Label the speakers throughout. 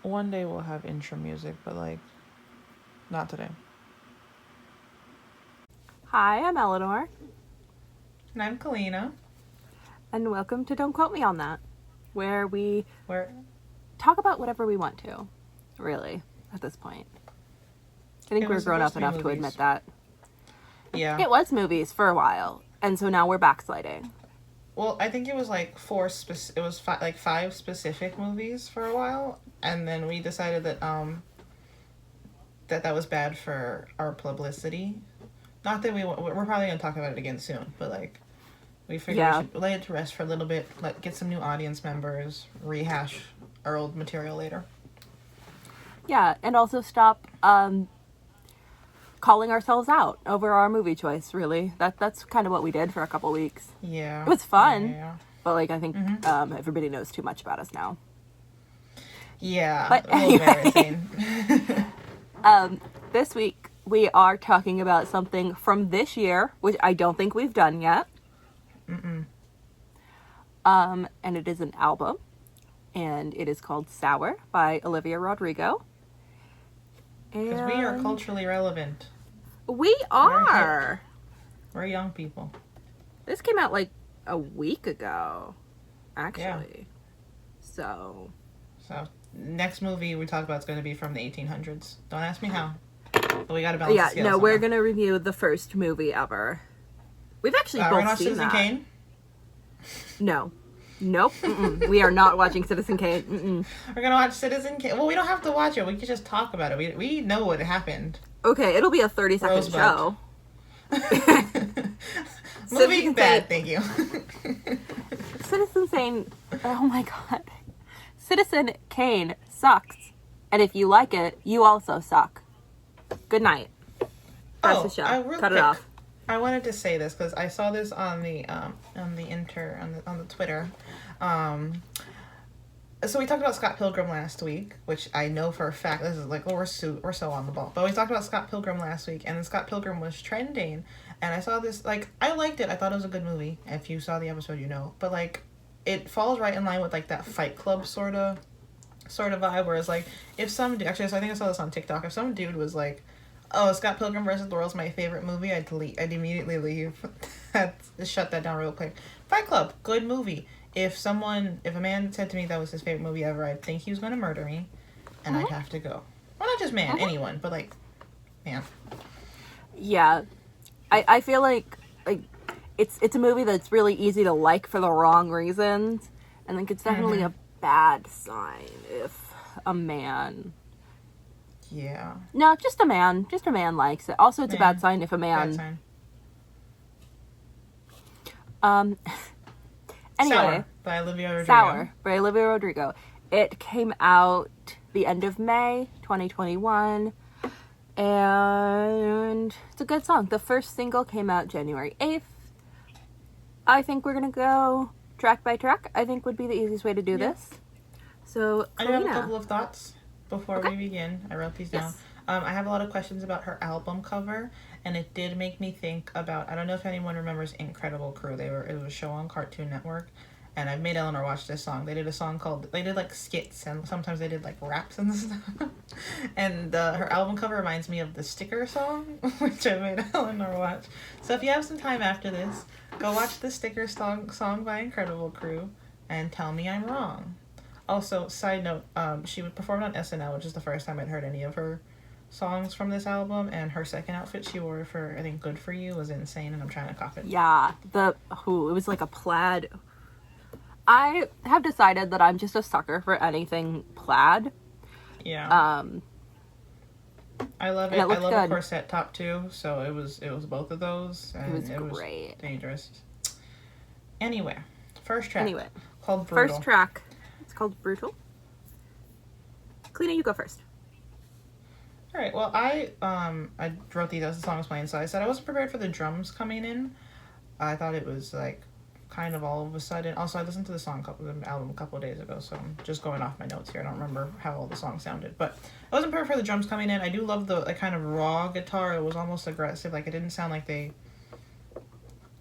Speaker 1: one day we'll have intro music, but like, not today.
Speaker 2: Hi, I'm Elanor.
Speaker 1: And I'm Kalina.
Speaker 2: And welcome to Don't Quote Me on That, where we talk about whatever we want to, really, at this point. I think we're grown up enough to admit that.
Speaker 1: Yeah.
Speaker 2: It was movies for a while, and so now we're backsliding.
Speaker 1: Well, I think it was like five specific movies for a while, and then we decided that that was bad for our publicity. Not that we're probably gonna talk about it again soon, but like we figured we should lay it to rest for a little bit, get some new audience members, rehash our old material later.
Speaker 2: Yeah, and also stop calling ourselves out over our movie choice, really. That's kind of what we did for a couple weeks.
Speaker 1: Yeah.
Speaker 2: It was fun, but like I think everybody knows too much about us now.
Speaker 1: Yeah,
Speaker 2: but anyway, this week we are talking about something from this year, which I don't think we've done yet. And it is an album, and it is called Sour by Olivia Rodrigo.
Speaker 1: Because we are culturally relevant.
Speaker 2: We are.
Speaker 1: We're young people.
Speaker 2: This came out like a week ago, actually.
Speaker 1: Yeah.
Speaker 2: So
Speaker 1: next movie we talk about is going to be from the 1800s. Don't ask me how. But we got to balance the scales.
Speaker 2: No, we're going to review the first movie ever. We've actually both seen
Speaker 1: Citizen
Speaker 2: that.
Speaker 1: Kane?
Speaker 2: No. Nope. We are not watching Citizen Kane.
Speaker 1: We're going to watch Citizen Kane. Well, we don't have to watch it. We can just talk about it. We know what happened.
Speaker 2: Okay, it'll be a 30-second show.
Speaker 1: Movie bad, thank you.
Speaker 2: Citizen Kane, oh my god. Citizen Kane sucks. And if you like it, you also suck. Good night. That's the show. Cut it off.
Speaker 1: I wanted to say this because I saw this on the Twitter. So we talked about Scott Pilgrim last week, which I know for a fact, this is like, we're so on the ball. But we talked about Scott Pilgrim last week, and then Scott Pilgrim was trending, and I saw this, like, I liked it. I thought it was a good movie. If you saw the episode, you know. But, like, it falls right in line with, like, that Fight Club sort of vibe, where it's like, if some dude, actually, so I think I saw this on TikTok, if some dude was like, oh, Scott Pilgrim vs. the World's my favorite movie, I'd immediately leave. Shut that down real quick. Fight Club, good movie. If a man said to me that was his favorite movie ever, I'd think he was going to murder me, and I'd have to go. Well, not just man, anyone, but, like, man.
Speaker 2: Yeah. I feel like it's a movie that's really easy to like for the wrong reasons, and like it's definitely a bad sign if a man...
Speaker 1: Yeah.
Speaker 2: No, just a man likes it. Also, it's a bad sign if a man...
Speaker 1: Bad sign.
Speaker 2: Anyway,
Speaker 1: Sour by Olivia Rodrigo.
Speaker 2: Sour by Olivia Rodrigo. It came out the end of May 2021, and it's a good song. The first single came out January 8th. I think we're gonna go track by track. I think would be the easiest way to do this. So, Kalina.
Speaker 1: I have a couple of thoughts before we begin. I wrote these down. I have a lot of questions about her album cover, and it did make me think about, I don't know if anyone remembers Incredible Crew. It was a show on Cartoon Network, and I made Eleanor watch this song. They did a song they did like skits, and sometimes they did like raps and stuff. And her album cover reminds me of the Sticker song, which I made Eleanor watch. So if you have some time after this, go watch the Sticker song by Incredible Crew, and tell me I'm wrong. Also, side note, she performed on SNL, which is the first time I'd heard any of her songs from this album, and her second outfit she wore for, I think, Good For You was insane, and I'm trying to cop it.
Speaker 2: Yeah, it was like a plaid. I have decided that I'm just a sucker for anything plaid.
Speaker 1: Yeah. I love it. I love
Speaker 2: good.
Speaker 1: a corset top too, so it was both of those, and
Speaker 2: it was great.
Speaker 1: Dangerous. Anyway, first track. Called Brutal.
Speaker 2: First track. It's called Brutal. Kalina, you go first.
Speaker 1: All right. Well, I wrote these as the song was playing, so I said I wasn't prepared for the drums coming in. I thought it was like kind of all of a sudden. Also, I listened to the album a couple of days ago, so I'm just going off my notes here. I don't remember how all the songs sounded, but I wasn't prepared for the drums coming in. I do love the kind of raw guitar. It was almost aggressive. Like, it didn't sound like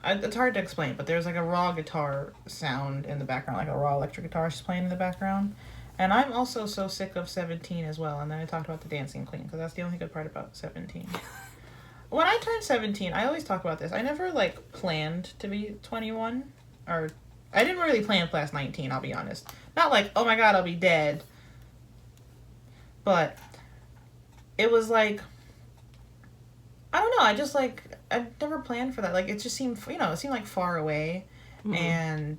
Speaker 1: it's hard to explain, but there's like a raw guitar sound in the background, like a raw electric guitar just playing in the background. And I'm also so sick of 17 as well. And then I talked about the Dancing Queen because that's the only good part about 17. When I turned 17, I always talk about this. I never, like, planned to be 21. Or, I didn't really plan past 19, I'll be honest. Not like, oh my god, I'll be dead. But it was like, I don't know, I just, like, I never planned for that. Like, it just seemed, it seemed, like, far away. Mm-hmm. And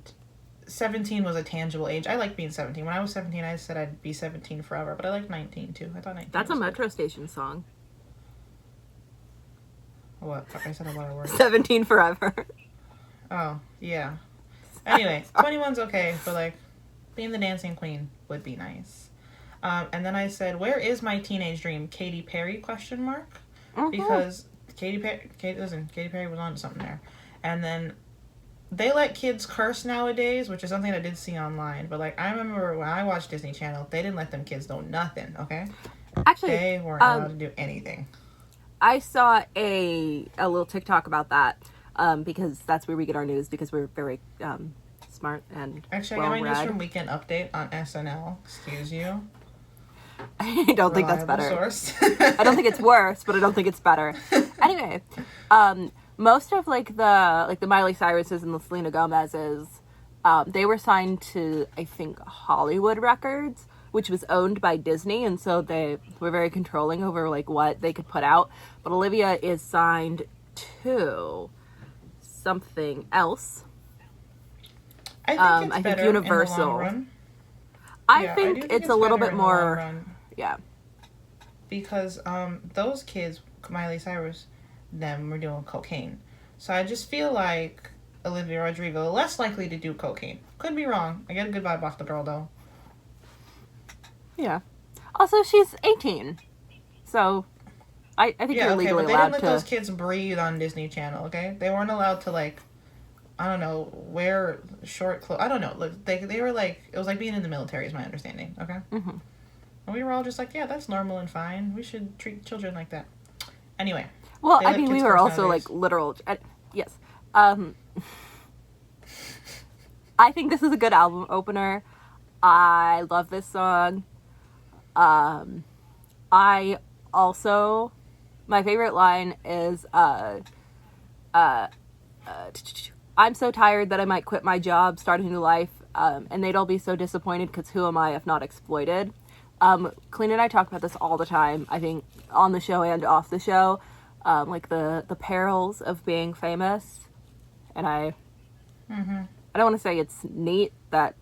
Speaker 1: 17 was a tangible age. I like being 17. When I was 17, I said I'd be 17 forever. But I like 19, too. I thought 19
Speaker 2: That's
Speaker 1: was
Speaker 2: a
Speaker 1: good.
Speaker 2: Metro Station song.
Speaker 1: What? Fuck, I said a lot of words.
Speaker 2: 17 forever.
Speaker 1: Oh, yeah. Anyway, 21's okay, but, like, being the Dancing Queen would be nice. And then I said, where is my teenage dream? Katy Perry, question mark? Mm-hmm. Because Katy Perry was on to something there. And then they let kids curse nowadays, which is something I did see online. But, like, I remember when I watched Disney Channel, they didn't let them kids know nothing, okay?
Speaker 2: Actually,
Speaker 1: they weren't allowed to do anything.
Speaker 2: I saw a little TikTok about that, because that's where we get our news, because we're very smart and
Speaker 1: actually, I got my news from Weekend Update on SNL. Excuse you.
Speaker 2: I don't think that's better.
Speaker 1: Source.
Speaker 2: I don't think it's worse, but I don't think it's better. Anyway, most of like the Miley Cyruses and the Selena Gomez's, they were signed to, I think, Hollywood Records, which was owned by Disney, and so they were very controlling over like what they could put out. But Olivia is signed to something else.
Speaker 1: I think Universal. In the long run.
Speaker 2: I think it's a little bit more. Yeah.
Speaker 1: Because those kids, Miley Cyrus, them were doing cocaine. So I just feel like Olivia Rodrigo less likely to do cocaine. Could be wrong. I get a good vibe off the girl though.
Speaker 2: Yeah. Also, she's 18, so I think you're legally allowed to. They
Speaker 1: didn't let those kids breathe on Disney Channel. Okay, they weren't allowed to like, I don't know, wear short clothes. I don't know. Look, they were like, it was like being in the military, is my understanding. Okay. Mm-hmm. And we were all just like, yeah, that's normal and fine. We should treat children like that. Anyway.
Speaker 2: Well, I mean, we were also nowadays. Like literal. Yes. I think this is a good album opener. I love this song. I also, my favorite line is, I'm so tired that I might quit my job, start a new life, and they'd all be so disappointed because who am I if not exploited? Kalina and I talk about this all the time, I think, on the show and off the show, like the perils of being famous, and I don't want to say it's neat that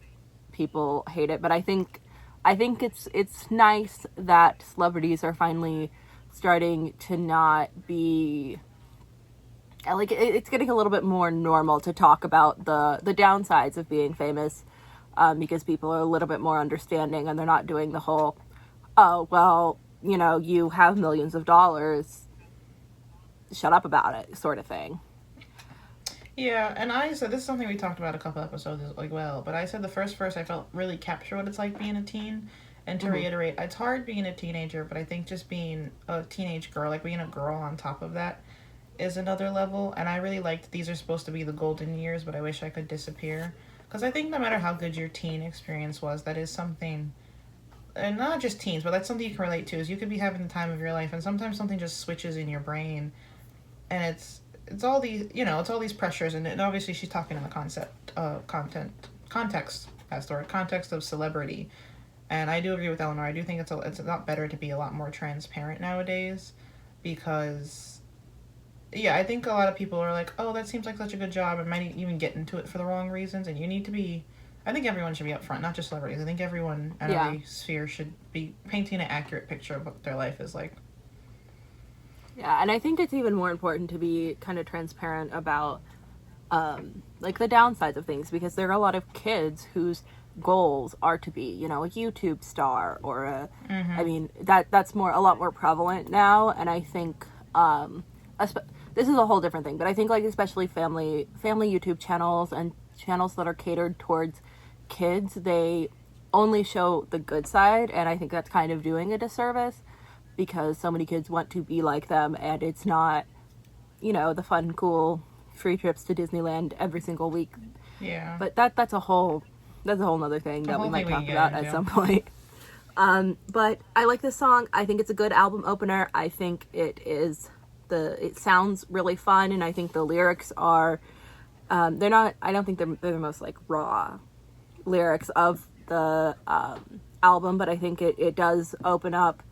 Speaker 2: people hate it, but I think it's nice that celebrities are finally starting to not be like, it's getting a little bit more normal to talk about the downsides of being famous, because people are a little bit more understanding and they're not doing the whole, oh, well, you know, you have millions of dollars, shut up about it sort of thing.
Speaker 1: Yeah, and I said, this is something we talked about a couple episodes as well, but I said the first verse I felt really capture what it's like being a teen. And to reiterate, it's hard being a teenager, but I think just being a teenage girl, like being a girl on top of that, is another level. And I really liked these are supposed to be the golden years, but I wish I could disappear. Because I think no matter how good your teen experience was, that is something, and not just teens, but that's something you can relate to, is you could be having the time of your life, and sometimes something just switches in your brain, and it's all these, it's all these pressures, and obviously she's talking in the context of celebrity. And I do agree with Elanor. I do think it's a lot better to be a lot more transparent nowadays, because, yeah, I think a lot of people are like, oh, that seems like such a good job, and might even get into it for the wrong reasons, and you need to be, I think everyone should be upfront, not just celebrities. I think everyone in every sphere should be painting an accurate picture of what their life is like.
Speaker 2: Yeah, and I think it's even more important to be kind of transparent about, like, the downsides of things, because there are a lot of kids whose goals are to be, a YouTube star or a, I mean, that's a lot more prevalent now, and I think, this is a whole different thing, but I think, like, especially family YouTube channels and channels that are catered towards kids, they only show the good side, and I think that's kind of doing a disservice, because so many kids want to be like them, and it's not, the fun, cool, free trips to Disneyland every single week.
Speaker 1: Yeah.
Speaker 2: But that's a whole that's a whole nother thing that we
Speaker 1: whole
Speaker 2: might
Speaker 1: thing we
Speaker 2: talk
Speaker 1: can
Speaker 2: about
Speaker 1: get
Speaker 2: at
Speaker 1: into.
Speaker 2: some point. But I like this song. I think it's a good album opener. I think it sounds really fun, and I think the lyrics are, I don't think they're the most like raw lyrics of the album, but I think it does open up,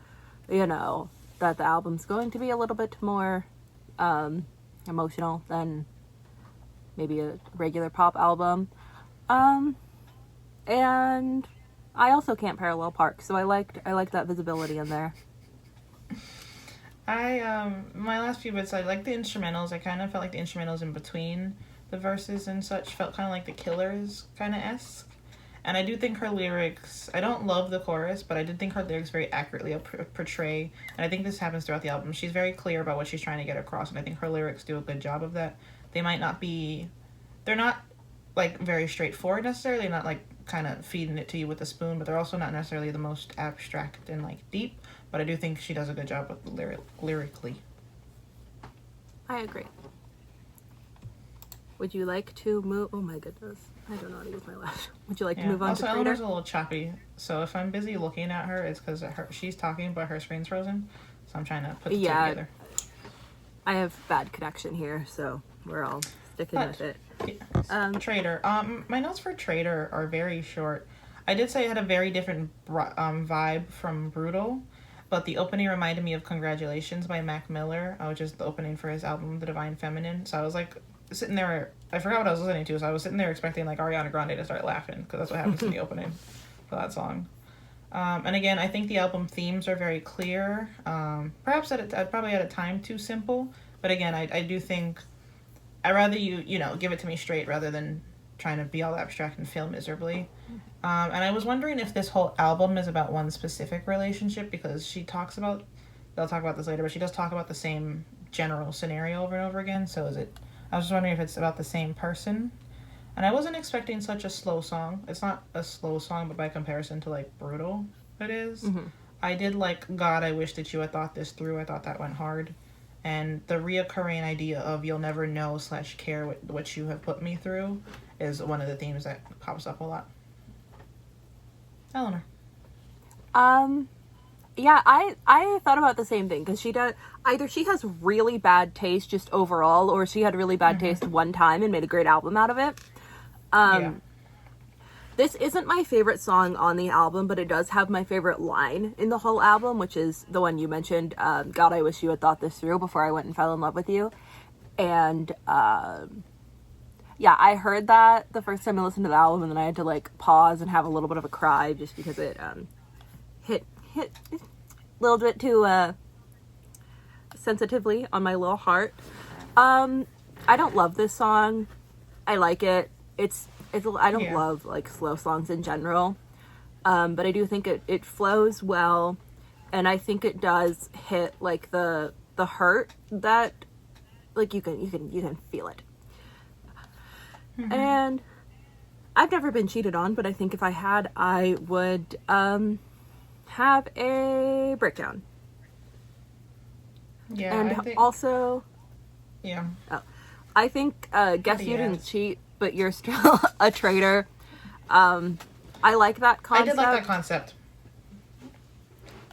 Speaker 2: that the album's going to be a little bit more emotional than maybe a regular pop album. And I also can't parallel park, so I liked that visibility in there.
Speaker 1: My last few bits, I like the instrumentals. I kind of felt like the instrumentals in between the verses and such felt kind of like the Killers kind of esque. And I do think her lyrics, I don't love the chorus, but I did think her lyrics very accurately portray, and I think this happens throughout the album. She's very clear about what she's trying to get across, and I think her lyrics do a good job of that. They might not be, they're not like very straightforward necessarily, not like kind of feeding it to you with a spoon, but they're also not necessarily the most abstract and like deep, but I do think she does a good job with lyrically.
Speaker 2: I agree. Would you like to move? Oh my goodness, I don't know how to use my lash. Would you like to move on
Speaker 1: also,
Speaker 2: to
Speaker 1: Eleanor's
Speaker 2: Trader?
Speaker 1: a little choppy, so if I'm busy looking at her, it's because she's talking, but her screen's frozen, so I'm trying to put the two together.
Speaker 2: I have bad connection here, so we're all sticking with it.
Speaker 1: Trader. My notes for Trader are very short. I did say it had a very different vibe from Brutal, but the opening reminded me of Congratulations by Mac Miller, which is the opening for his album The Divine Feminine. So I was like sitting there, I forgot what I was listening to, so I was sitting there expecting like Ariana Grande to start laughing, because that's what happens in the opening for that song. And again, I think the album themes are very clear. Perhaps probably at a time too simple, but again, I do think I'd rather you give it to me straight rather than trying to be all abstract and fail miserably. And I was wondering if this whole album is about one specific relationship, because they'll talk about this later, but she does talk about the same general scenario over and over again. So I was just wondering if it's about the same person. And I wasn't expecting such a slow song. It's not a slow song, but by comparison to like Brutal, it is. Mm-hmm. I did like God, I Wish That You Had Thought This Through. I thought that went hard. And the reoccurring idea of you'll never know / care what you have put me through is one of the themes that pops up a lot. Eleanor.
Speaker 2: Yeah, I thought about the same thing, because she has really bad taste just overall, or she had really bad taste one time and made a great album out of it. This isn't my favorite song on the album, but it does have my favorite line in the whole album, which is the one you mentioned, God, I Wish You Had Thought This Through Before I Went and Fell in Love with You. And, yeah, I heard that the first time I listened to the album, and then I had to, like, pause and have a little bit of a cry, just because it, hit a little bit too, sensitively on my little heart. I don't love this song. I like it. I don't love like slow songs in general, but I do think it flows well, and I think it does hit like the hurt that like you can feel it. Mm-hmm. And I've never been cheated on, but I think if I had, I would have a breakdown.
Speaker 1: Yeah,
Speaker 2: and
Speaker 1: I think,
Speaker 2: also,
Speaker 1: yeah.
Speaker 2: Oh, I think guess you didn't cheat, but you're still a traitor. I like that concept.
Speaker 1: I did like that concept.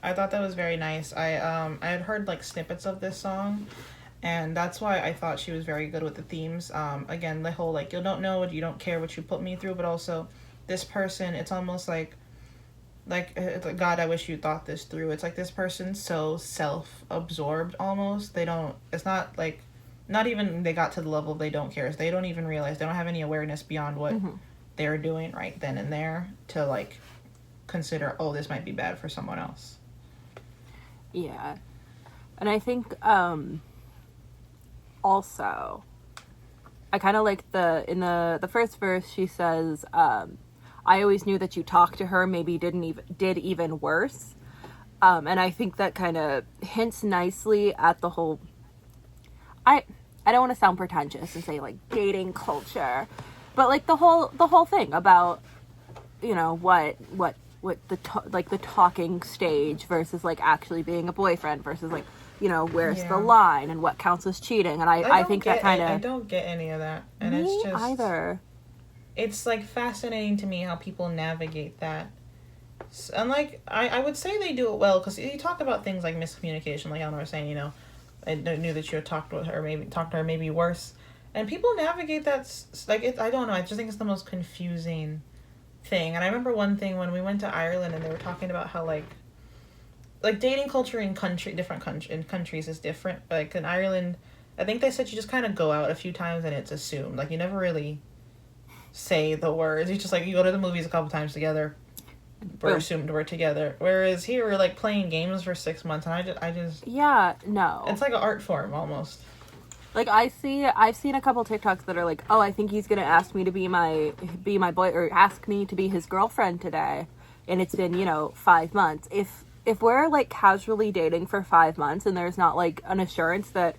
Speaker 1: I thought that was very nice. I had heard like snippets of this song, and that's why I thought she was very good with the themes. Again, the whole like you don't know, you don't care what you put me through, but also this person. It's almost like God, I wish you thought this through. It's like this person's so self-absorbed almost. It's not like. Not even they got to the level of they don't care. They don't even realize. They don't have any awareness beyond what they're doing right then and there to, like, consider, oh, this might be bad for someone else.
Speaker 2: Yeah. And I think, also, I kind of like in the first verse, she says, I always knew that you talked to her, maybe did even worse. And I think that kind of hints nicely at the whole... I don't want to sound pretentious and say like dating culture, but like the whole thing about, what the talking stage versus like actually being a boyfriend versus like, where's the line and what counts as cheating. And I think that kind of...
Speaker 1: I don't get any of that. And
Speaker 2: me
Speaker 1: it's just...
Speaker 2: either.
Speaker 1: it's like fascinating to me how people navigate that. And like I would say they do it well, because you talk about things like miscommunication, like Eleanor was saying, I knew that you had talked with her, maybe talked to her, maybe worse, and people navigate that like it. I don't know. I just think it's the most confusing thing. And I remember one thing when we went to Ireland, and they were talking about how like dating culture in countries is different. Like in Ireland, I think they said you just kind of go out a few times and it's assumed. Like you never really say the words. You just like you go to the movies a couple times together. We're assumed we're together. Whereas here we're like playing games for 6 months, and I just
Speaker 2: yeah, no.
Speaker 1: It's like an art form almost.
Speaker 2: Like I've seen a couple TikToks that are like, oh, I think he's gonna ask me to be my boy, or ask me to be his girlfriend today, and it's been 5 months. If we're like casually dating for 5 months and there's not like an assurance that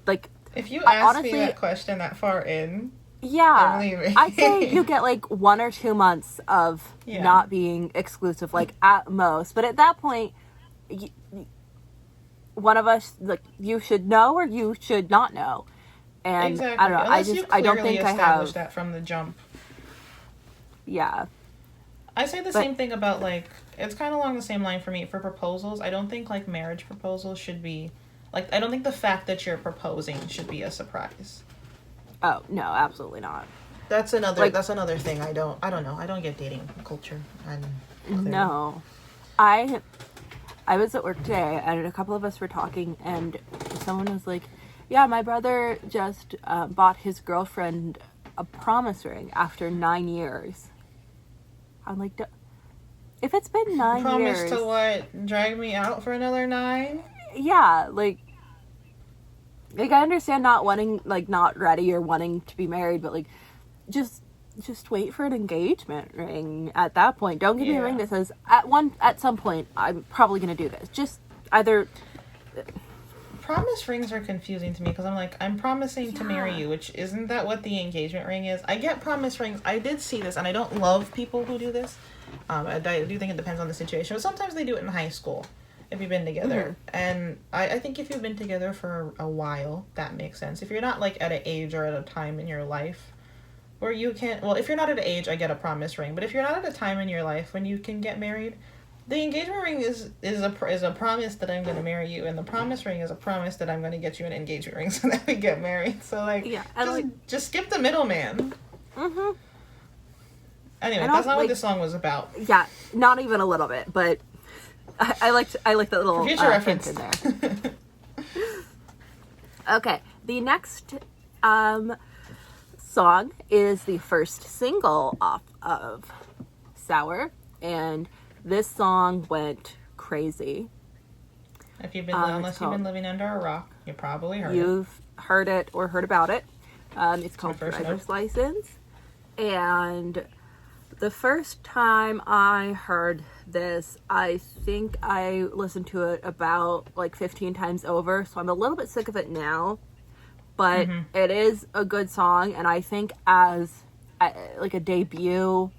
Speaker 2: like
Speaker 1: if you ask me that question that far in.
Speaker 2: Yeah, I'd say you get like 1 or 2 months of not being exclusive, like at most. But at that point, one of us, like, you should know or you should not know. And
Speaker 1: exactly.
Speaker 2: I don't know.
Speaker 1: Unless
Speaker 2: I don't think I have
Speaker 1: that from the jump.
Speaker 2: Yeah.
Speaker 1: I say the same thing about like it's kind of along the same line for me for proposals. I don't think like marriage proposals should be like I don't think the fact that you're proposing should be a surprise.
Speaker 2: Oh, no, absolutely not.
Speaker 1: That's another thing I don't know. I don't get dating culture.
Speaker 2: No. I was at work today and a couple of us were talking and someone was like, yeah, my brother just bought his girlfriend a promise ring after 9 years. I'm like, if it's been 9 years...
Speaker 1: Promise to what? Drag me out for another 9?
Speaker 2: Yeah, like I understand not wanting, like, not ready or wanting to be married, but, like, just wait for an engagement ring at that point. Don't give me a ring that says, at some point, I'm probably going to do this. Just either...
Speaker 1: Promise rings are confusing to me, because I'm like, I'm promising to marry you, which isn't that what the engagement ring is? I get promise rings. I did see this, and I don't love people who do this. I do think it depends on the situation, but sometimes they do it in high school. If you've been together. Mm-hmm. And I think if you've been together for a while, that makes sense. If you're not, like, at an age or at a time in your life where you can... Well, if you're not at an age, I get a promise ring. But if you're not at a time in your life when you can get married, the engagement ring is a promise that I'm going to marry you. And the promise ring is a promise that I'm going to get you an engagement ring so that we get married. So, like, just skip the middleman. Mm-hmm. Anyway, that's not what this song was about.
Speaker 2: Yeah, not even a little bit, but... I like that little
Speaker 1: future reference
Speaker 2: in there. Okay, the next song is the first single off of Sour, and this song went crazy.
Speaker 1: If you've been unless you've been living under a rock, you probably heard it.
Speaker 2: You've heard it or heard about it. It's called Driver's License, and the first time I heard this, I think I listened to it about like 15 times over, so I'm a little bit sick of it now, but it is a good song, and I think as like a debut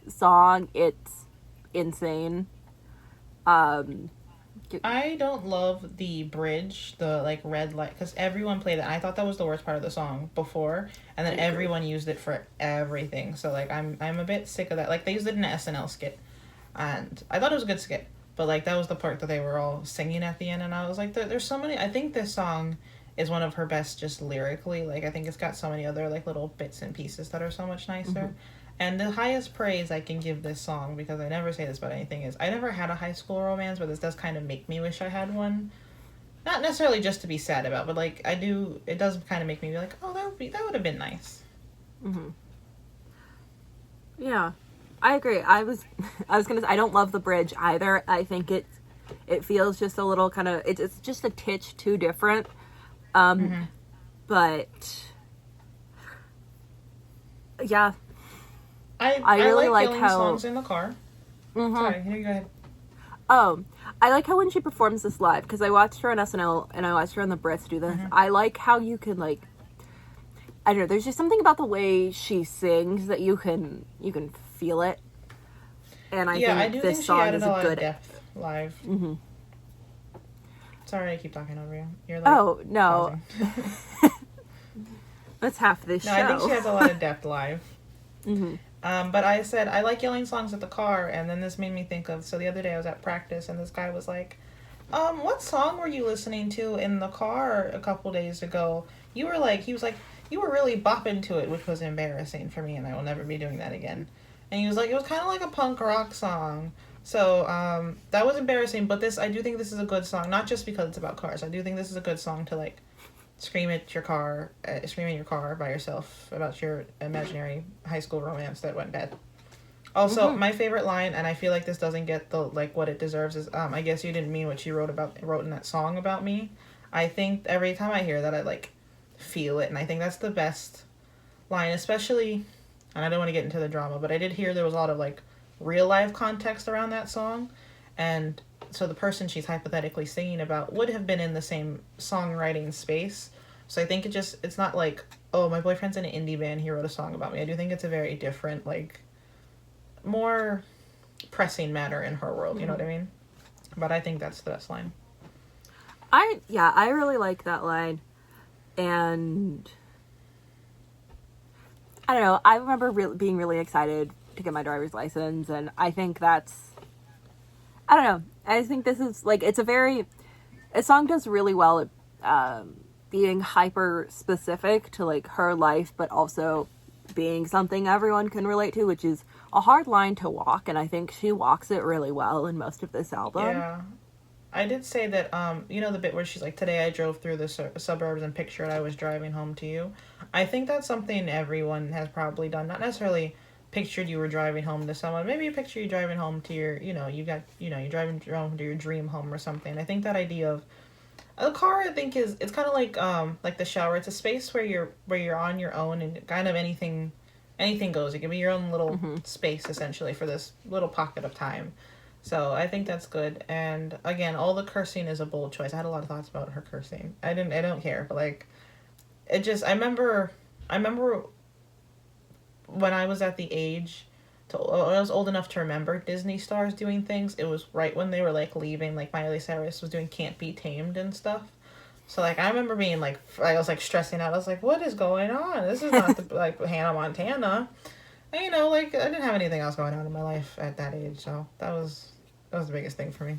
Speaker 2: song, it's insane.
Speaker 1: I don't love the bridge, the like red light, because everyone played it. I thought that was the worst part of the song before, and then everyone used it for everything. So like I'm a bit sick of that. Like they used it in an SNL skit, and I thought it was a good skit, but like that was the part that they were all singing at the end, and I was like, there's so many. I think this song is one of her best just lyrically. Like I think it's got so many other like little bits and pieces that are so much nicer. And the highest praise I can give this song, because I never say this about anything, is I never had a high school romance, but this does kind of make me wish I had one. Not necessarily just to be sad about, but like I do, it does kind of make me be like, oh, that would have been nice.
Speaker 2: Yeah, I agree. I was gonna say, I don't love the bridge either. I think it feels just a little kind of, it's just a titch too different. But yeah.
Speaker 1: I really like how songs in the car. Sorry, here you go ahead.
Speaker 2: I like how when she performs this live, because I watched her on SNL and I watched her on the Brits do this. I like how you can like, I don't know, there's just something about the way she sings that you can feel it. And I think this song is a good
Speaker 1: depth live. Sorry, I keep talking over you. You're like,
Speaker 2: oh no, that's half this show.
Speaker 1: I think she has a lot of depth live. But I said I like yelling songs at the car, and then this made me think of, so the other day I was at practice, and this guy was like, what song were you listening to in the car a couple days ago? You were like, he was like, you were really bopping to it, which was embarrassing for me, and I will never be doing that again. And he was like, it was kind of like a punk rock song. So that was embarrassing, but I do think this is a good song, not just because it's about cars. I do think this is a good song to like scream at your car, scream in your car by yourself about your imaginary high school romance that went bad. Also, my favorite line, and I feel like this doesn't get the like what it deserves, is I guess you didn't mean what you wrote in that song about me. I think every time I hear that, I like feel it, and I think that's the best line, especially. And I don't want to get into the drama, but I did hear there was a lot of like real life context around that song, and so the person she's hypothetically singing about would have been in the same songwriting space. So I think it's not like, oh, my boyfriend's in an indie band, he wrote a song about me. I do think it's a very different, like, more pressing matter in her world, you know what I mean? But I think that's the best line.
Speaker 2: I really like that line. And I don't know, I remember being really excited to get my driver's license, and I think that's, I don't know, I think this is, like, a song does really well at being hyper specific to, like, her life, but also being something everyone can relate to, which is a hard line to walk, and I think she walks it really well in most of this album.
Speaker 1: Yeah. I did say that, you know the bit where she's like, today I drove through the suburbs and pictured I was driving home to you? I think that's something everyone has probably done. Not necessarily pictured you were driving home to someone. Maybe you picture you driving home to your, you're driving home to your dream home or something. I think that idea of a car, I think it's kind of like the shower. It's a space where you're on your own, and kind of anything goes. It can be your own little space, essentially, for this little pocket of time. So I think that's good. And again, all the cursing is a bold choice. I had a lot of thoughts about her cursing. I don't care, but like, I remember when I was at the age when I was old enough to remember Disney stars doing things. It was right when they were like leaving, like Miley Cyrus was doing Can't Be Tamed and stuff. So like, I remember being like, I was like stressing out. I was like, what is going on? This is not the, like Hannah Montana. And, like, I didn't have anything else going on in my life at that age, so that was the biggest thing for me.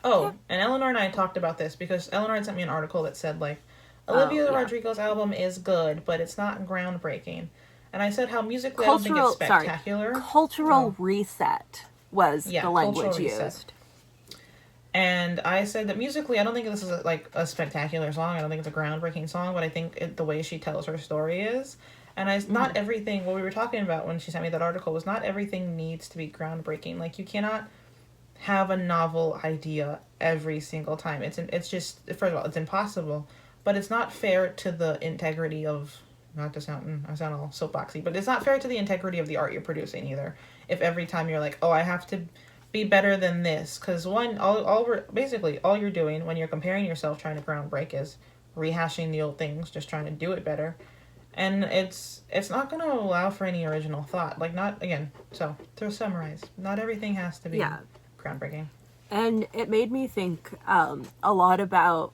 Speaker 1: Oh, and Eleanor and I talked about this because Eleanor had sent me an article that said, like, Olivia Rodrigo's album is good, but it's not groundbreaking. And I said how musically I don't think it's spectacular.
Speaker 2: Cultural reset was the language used.
Speaker 1: And I said that musically, I don't think this is a spectacular song. I don't think it's a groundbreaking song, but I think the way she tells her story is. And not everything, what we were talking about when she sent me that article was not everything needs to be groundbreaking. Like, you cannot have a novel idea every single time. It's just, first of all, it's impossible, but it's not fair to the integrity of, not to sound, I sound all soapboxy, but it's not fair to the integrity of the art you're producing either. If every time you're like, oh, I have to be better than this, because basically all you're doing when you're comparing yourself trying to groundbreak is rehashing the old things, just trying to do it better. And it's not going to allow for any original thought. Like, not, again, so, to summarize, not everything has to be groundbreaking.
Speaker 2: And it made me think a lot about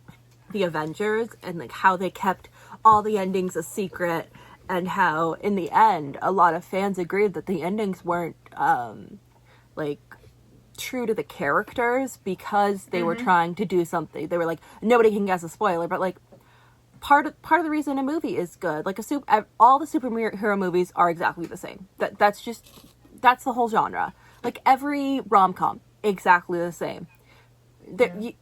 Speaker 2: the Avengers and, like, how they kept all the endings a secret, and how, in the end, a lot of fans agreed that the endings weren't, true to the characters because they were trying to do something. They were like, nobody can guess a spoiler, but, like, part of the reason a movie is good, like all the superhero movies are exactly the same. That's the whole genre. Like, every rom-com, exactly the same. You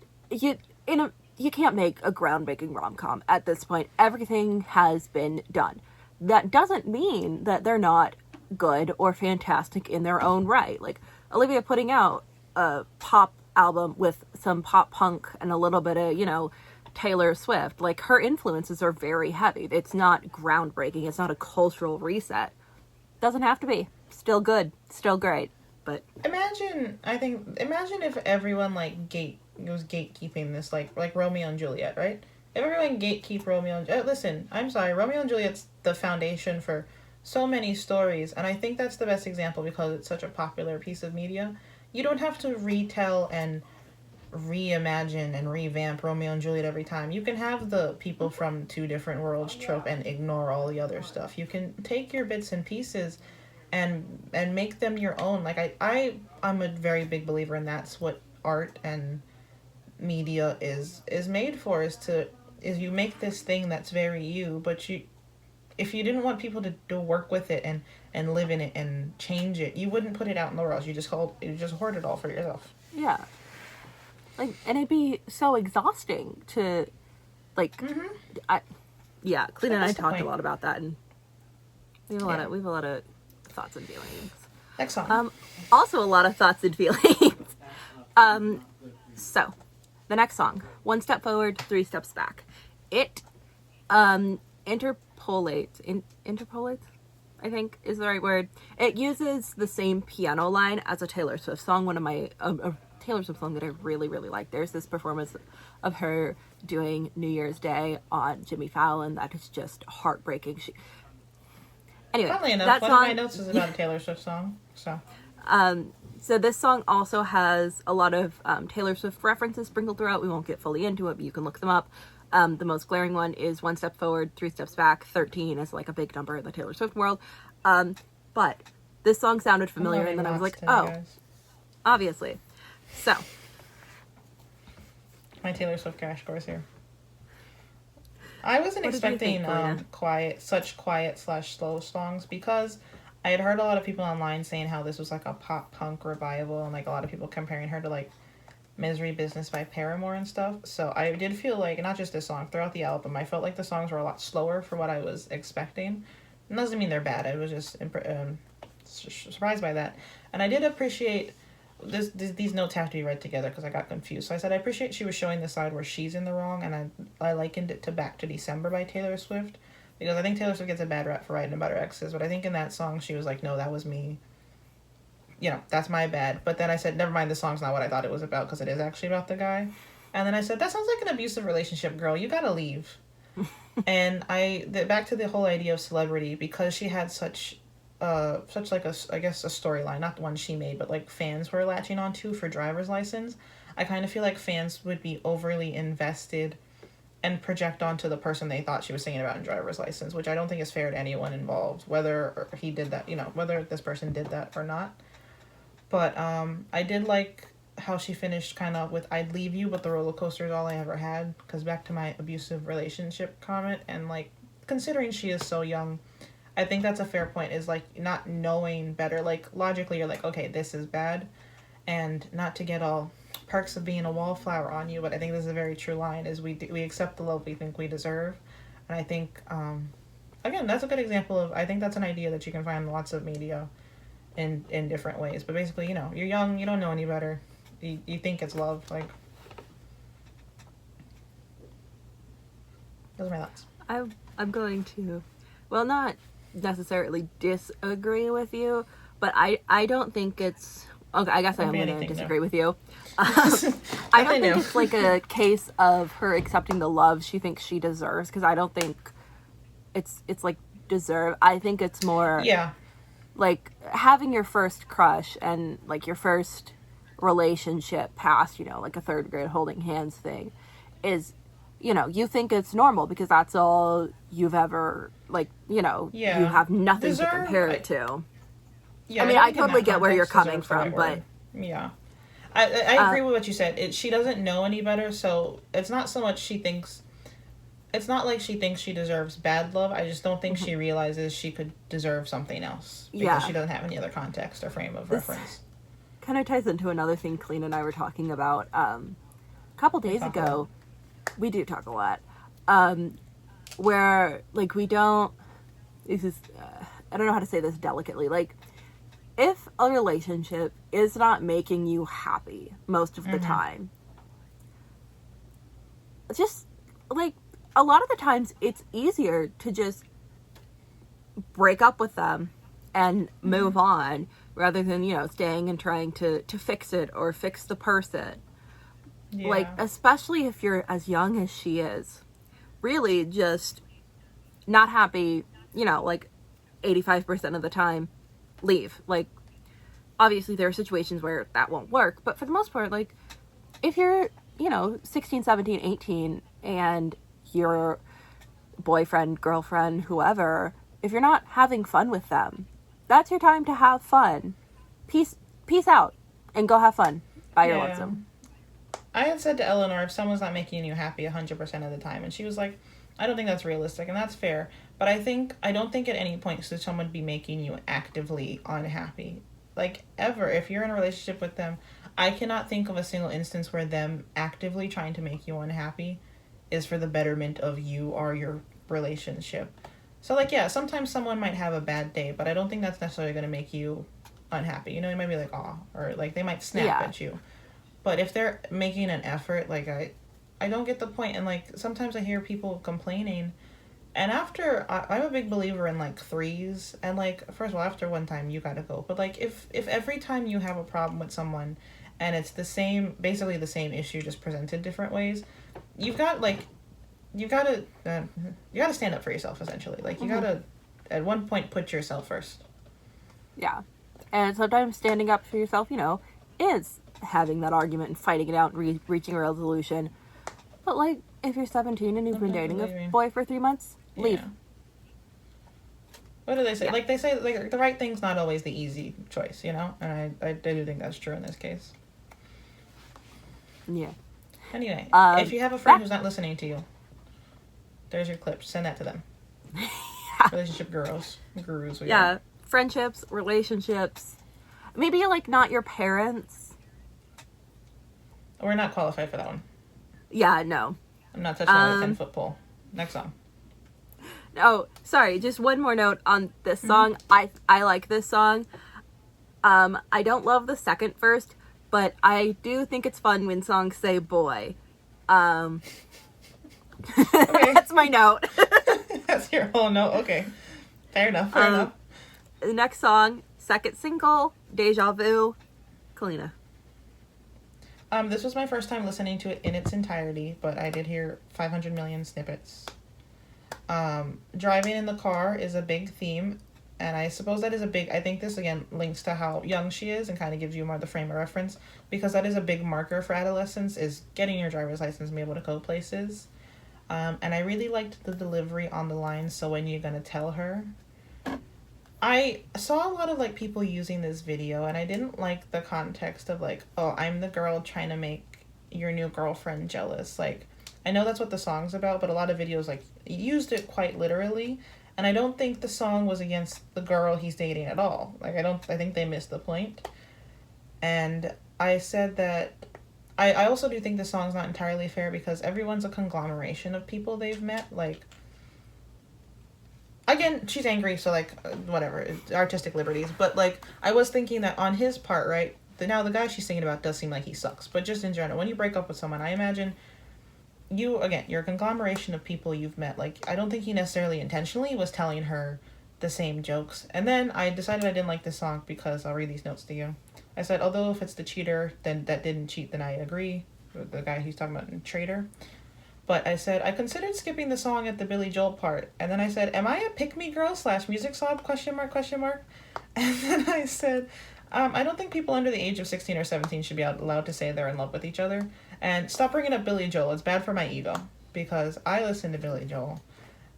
Speaker 2: can't make a groundbreaking rom-com at this point. Everything has been done. That doesn't mean that they're not good or fantastic in their own right. Like, Olivia putting out a pop album with some pop punk and a little bit of, Taylor Swift, like, her influences are very heavy. It's not groundbreaking. It's not a cultural reset. Doesn't have to be. Still good. Still great. But
Speaker 1: imagine if everyone was gatekeeping this, like Romeo and Juliet, right? If everyone gatekeep Romeo and Juliet, listen, I'm sorry, Romeo and Juliet's the foundation for so many stories, and I think that's the best example because it's such a popular piece of media. You don't have to retell and reimagine and revamp Romeo and Juliet every time. You can have the people from two different worlds trope and ignore all the other stuff. You can take your bits and pieces and make them your own. Like I'm a very big believer in that's what art and media is made for, is you make this thing that's very you, but you, if you didn't want people to work with it and live in it and change it, you wouldn't put it out in the world. You just hoard it all for yourself.
Speaker 2: Yeah. Like, and it'd be so exhausting to, like, Kalina and I talked a lot about that, and we have a lot of thoughts and feelings.
Speaker 1: Next song.
Speaker 2: Also a lot of thoughts and feelings. So, the next song, One Step Forward, Three Steps Back. It, interpolates, I think is the right word. It uses the same piano line as a Taylor Swift song, one of my, a Taylor Swift song that I really, really like. There's this performance of her doing New Year's Day on Jimmy Fallon that is just heartbreaking. Anyway,
Speaker 1: funnily enough,
Speaker 2: that
Speaker 1: one
Speaker 2: song,
Speaker 1: of my notes is about a Taylor Swift song.
Speaker 2: So this song also has a lot of Taylor Swift references sprinkled throughout. We won't get fully into it, but you can look them up. The most glaring one is One Step Forward, Three Steps Back. 13 is like a big number in the Taylor Swift world. But this song sounded familiar, and then I was like, guys. Obviously. So.
Speaker 1: My Taylor Swift crash course here. I wasn't expecting such quiet/slow songs, because I had heard a lot of people online saying how this was like a pop punk revival, and like a lot of people comparing her to like Misery Business by Paramore and stuff. So I did feel like, not just this song, throughout the album, I felt like the songs were a lot slower for what I was expecting. It doesn't mean they're bad. I was just surprised by that. And I did appreciate this. These notes have to be read together because I got confused. So I said I appreciate she was showing the side where she's in the wrong, and I likened it to Back to December by Taylor Swift, because I think Taylor Swift gets a bad rap for writing about her exes, but I think in that song she was like, no, that was me. You know, that's my bad. But then I said, never mind, the song's not what I thought it was about, because it is actually about the guy. And then I said, that sounds like an abusive relationship, girl. You gotta leave. And back to the whole idea of celebrity, because she had such like a storyline, not the one she made, but like fans were latching onto for driver's license. I kind of feel like fans would be overly invested and project onto the person they thought she was singing about in driver's license, which I don't think is fair to anyone involved, whether he did that, whether this person did that or not. But I did like how she finished kind of with, I'd leave you, but the roller coaster is all I ever had, because back to my abusive relationship comment, and like, considering she is so young, I think that's a fair point, is like not knowing better. Like logically you're like, okay, this is bad, and not to get all perks of being a wallflower on you, but I think this is a very true line, is we accept the love we think we deserve. And I think again, that's a good example of, I think that's an idea that you can find in lots of media in different ways. But basically, you're young, you don't know any better, you think it's love. Like, those are my thoughts.
Speaker 2: I'm going to, well, not necessarily disagree with you, but I don't think it's, okay, I guess I am going to disagree with you. I don't think it's like a case of her accepting the love she thinks she deserves, because I don't think it's like deserve. I think it's more like having your first crush and like your first relationship past, like a third grade holding hands thing is, you think it's normal because that's all you've ever, like, you have nothing to compare it to.
Speaker 1: Yeah,
Speaker 2: I mean, I totally get where you're coming from, but
Speaker 1: yeah, I agree with what you said. She doesn't know any better, so it's not so much she thinks. It's not like she thinks she deserves bad love. I just don't think she realizes she could deserve something else, because she doesn't have any other context or frame of reference.
Speaker 2: Kind of ties into another thing Kalina and I were talking about a couple days ago. We do talk a lot, where like we don't. This is I don't know how to say this delicately, like, if a relationship is not making you happy most of the time, just, like, a lot of the times it's easier to just break up with them and move on, rather than, staying and trying to fix it or fix the person. Yeah. Like, especially if you're as young as she is, really just not happy, like, 85% of the time, leave. Like, obviously there are situations where that won't work, but for the most part, like, if you're, 16, 17, 18, and your boyfriend, girlfriend, whoever, if you're not having fun with them, that's your time to have fun. Peace out and go have fun by your lonesome.
Speaker 1: I had said to Elanor, if someone's not making you happy 100% of the time, and she was like, I don't think that's realistic, and that's fair. But I don't think at any point should someone be making you actively unhappy. Like, ever. If you're in a relationship with them, I cannot think of a single instance where them actively trying to make you unhappy is for the betterment of you or your relationship. So, like, yeah, sometimes someone might have a bad day, but I don't think that's necessarily going to make you unhappy. You know, it might be like, aw, or, like, they might snap at you. But if they're making an effort, like, I don't get the point. And, like, sometimes I hear people complaining. And I'm a big believer in, like, threes. And, like, first of all, after one time, you gotta go. But, like, if every time you have a problem with someone and it's basically the same issue, just presented different ways, you gotta stand up for yourself, essentially. Like, you gotta, at one point, put yourself first.
Speaker 2: Yeah. And sometimes standing up for yourself, is having that argument and fighting it out and reaching a resolution. But, like, if you're 17 and you've been dating a boy for 3 months, leave.
Speaker 1: Yeah. What do they say? Yeah. Like, they say, like, the right thing's not always the easy choice, And I do think that's true in this case.
Speaker 2: Yeah.
Speaker 1: Anyway, if you have a friend who's not listening to you, there's your clip. Send that to them. Relationship gurus.
Speaker 2: Yeah. Friendships, relationships. Maybe, like, not your parents.
Speaker 1: We're not qualified for that one.
Speaker 2: Yeah, no.
Speaker 1: I'm not touching on the 10-foot pole. Next song.
Speaker 2: Oh, sorry. Just one more note on this song. I like this song. I don't love the second verse, but I do think it's fun when songs say boy. Okay. That's my note.
Speaker 1: That's your whole note. Okay. Fair enough.
Speaker 2: The next song, second single, Deja Vu, Kalina.
Speaker 1: This was my first time listening to it in its entirety, but I did hear 500 million snippets. Driving in the car is a big theme, and I suppose that is I think this, again, links to how young she is and kind of gives you more the frame of reference, because that is a big marker for adolescence, is getting your driver's license and be able to go places. And I really liked the delivery on the line, so when you're gonna tell her. I saw a lot of, like, people using this video, and I didn't like the context of, like, oh, I'm the girl trying to make your new girlfriend jealous. Like, I know that's what the song's about, but a lot of videos, like, used it quite literally, and I don't think the song was against the girl he's dating at all. Like, I think they missed the point. And I said that I also do think the song's not entirely fair, because everyone's a conglomeration of people they've met. Like, again, she's angry, so, like, whatever, artistic liberties. But, like, I was thinking that on his part, right, now the guy she's singing about does seem like he sucks. But just in general, when you break up with someone, I imagine you're a conglomeration of people you've met. Like, I don't think he necessarily intentionally was telling her the same jokes. And then I decided I didn't like this song because, I'll read these notes to you. I said, although if it's the cheater then that didn't cheat, then I agree. The guy he's talking about, traitor. But I said, I considered skipping the song at the Billy Joel part. And then I said, am I a pick-me girl / music snob, ? And then I said, I don't think people under the age of 16 or 17 should be allowed to say they're in love with each other. And stop bringing up Billy Joel. It's bad for my ego. Because I listen to Billy Joel.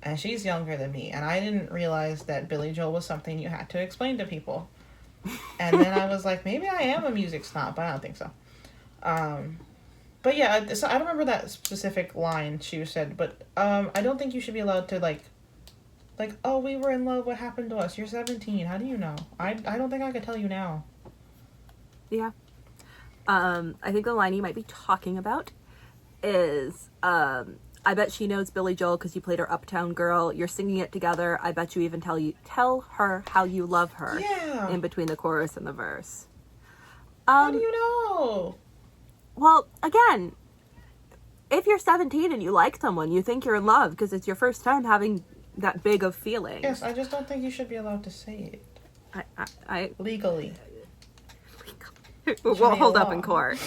Speaker 1: And she's younger than me. And I didn't realize that Billy Joel was something you had to explain to people. And then I was like, maybe I am a music snob. But I don't think so. But yeah, so I don't remember that specific line she said, but I don't think you should be allowed to, like, oh, we were in love, what happened to us? You're 17, how do you know? I don't think I could tell you now.
Speaker 2: Yeah. I think the line you might be talking about is, I bet she knows Billy Joel because you played her Uptown Girl. You're singing it together. I bet you even tell her how you love her.
Speaker 1: Yeah.
Speaker 2: In between the chorus and the verse.
Speaker 1: How do you know?
Speaker 2: Well, again, if you're 17 and you like someone, you think you're in love because it's your first time having that big of feeling.
Speaker 1: Yes, I just don't think you should be allowed to say it.
Speaker 2: I
Speaker 1: legally.
Speaker 2: We'll hold up in court.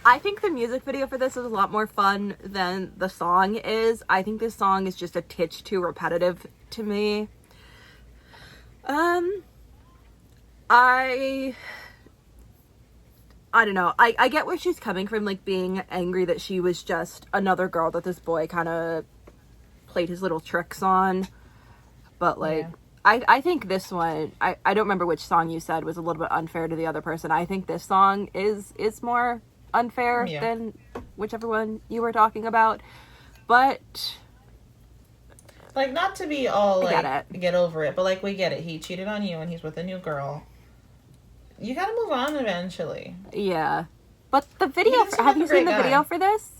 Speaker 2: I think the music video for this is a lot more fun than the song is. I think this song is just a titch too repetitive to me. I don't know. I get where she's coming from, like, being angry that she was just another girl that this boy kind of played his little tricks on. But, like, I think this one, I don't remember which song you said was a little bit unfair to the other person. I think this song is more unfair than whichever one you were talking about. But...
Speaker 1: Like, not to be all, like, get over it, but, like, we get it. He cheated on you and he's with a new girl. You gotta move on eventually.
Speaker 2: Yeah. But the video, have you seen the video for this?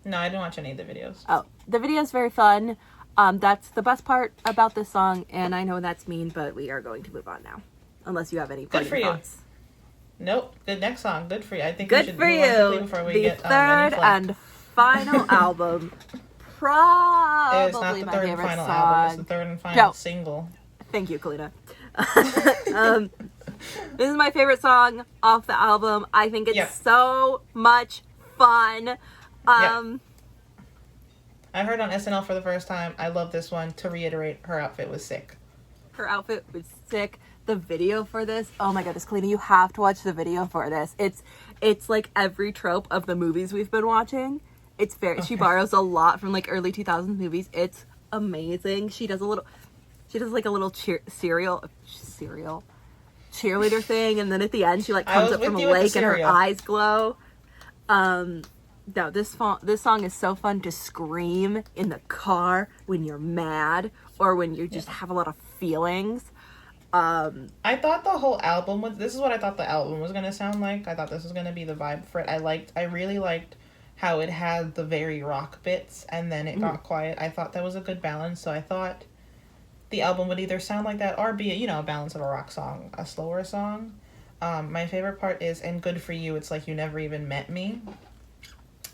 Speaker 1: No, I didn't watch any of the videos.
Speaker 2: Oh, the video is very fun. That's the best part about this song, and I know that's mean, but we are going to move on now. Unless you have any thoughts.
Speaker 1: Nope. Good next song. Good for you. I think
Speaker 2: good
Speaker 1: we should
Speaker 2: for
Speaker 1: move on
Speaker 2: you.
Speaker 1: Before we
Speaker 2: the
Speaker 1: get,
Speaker 2: third and final album. Probably
Speaker 1: it's not the
Speaker 2: my
Speaker 1: third and
Speaker 2: favorite
Speaker 1: final
Speaker 2: song.
Speaker 1: album. It's the third and final single.
Speaker 2: Thank you, Kalina. This is my favorite song off the album. I think it's so much fun.
Speaker 1: I heard on SNL for the first time. I love this one. To reiterate, her outfit was sick.
Speaker 2: Her outfit was sick. The video for this, oh my goodness, Kalina, you have to watch the video for this. It's like every trope of the movies we've been watching. It's very, she borrows a lot from, like, early 2000s movies. It's amazing. She does like a little cheerleader thing, and then at the end she, like, comes up from a lake and her eyes glow. No, this song is so fun to scream in the car when you're mad or when you just have a lot of feelings.
Speaker 1: I thought the whole album this is what I thought the album was gonna sound like. I thought this was gonna be the vibe for it. I really liked how it had the very rock bits and then it got quiet. I thought that was a good balance, so I thought the album would either sound like that or be a balance of a rock song, a slower song. My favorite part is "And Good For You." It's like you never even met me,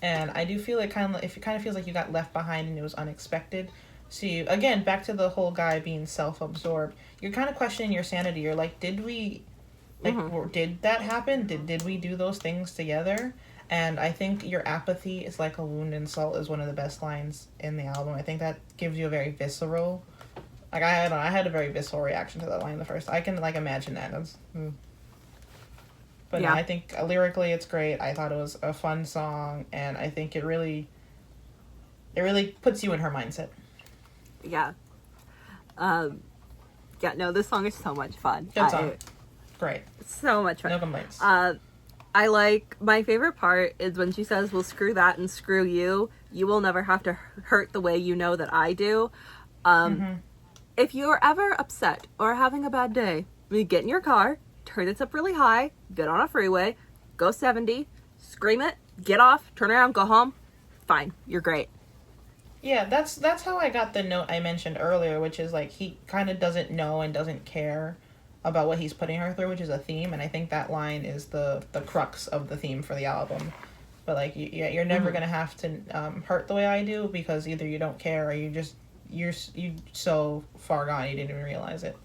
Speaker 1: and I do feel it kind of feels like you got left behind and it was unexpected. So you, again, back to the whole guy being self-absorbed. You're kind of questioning your sanity. You're like, did that happen? Did we do those things together? And I think your apathy is like a wound in salt is one of the best lines in the album. I think that gives you a very visceral. Like, I had a very visceral reaction to that line the first. I can, like, imagine that. But no, I think lyrically it's great. I thought it was a fun song, and I think it really puts you in her mindset.
Speaker 2: Yeah. No, this song is so much fun.
Speaker 1: Good song. Great.
Speaker 2: So much fun.
Speaker 1: No complaints.
Speaker 2: I like, my favorite part is when she says, well, screw that and screw you. You will never have to hurt the way you know that I do. If you're ever upset or having a bad day, you get in your car, turn it up really high, get on a freeway, go 70, scream it, get off, turn around, go home. Fine. You're great.
Speaker 1: Yeah, that's how I got the note I mentioned earlier, which is like he kind of doesn't know and doesn't care about what he's putting her through, which is a theme, and I think that line is the crux of the theme for the album. But like, you're never gonna have to hurt the way I do, because either you don't care or you're so far gone you didn't even realize it.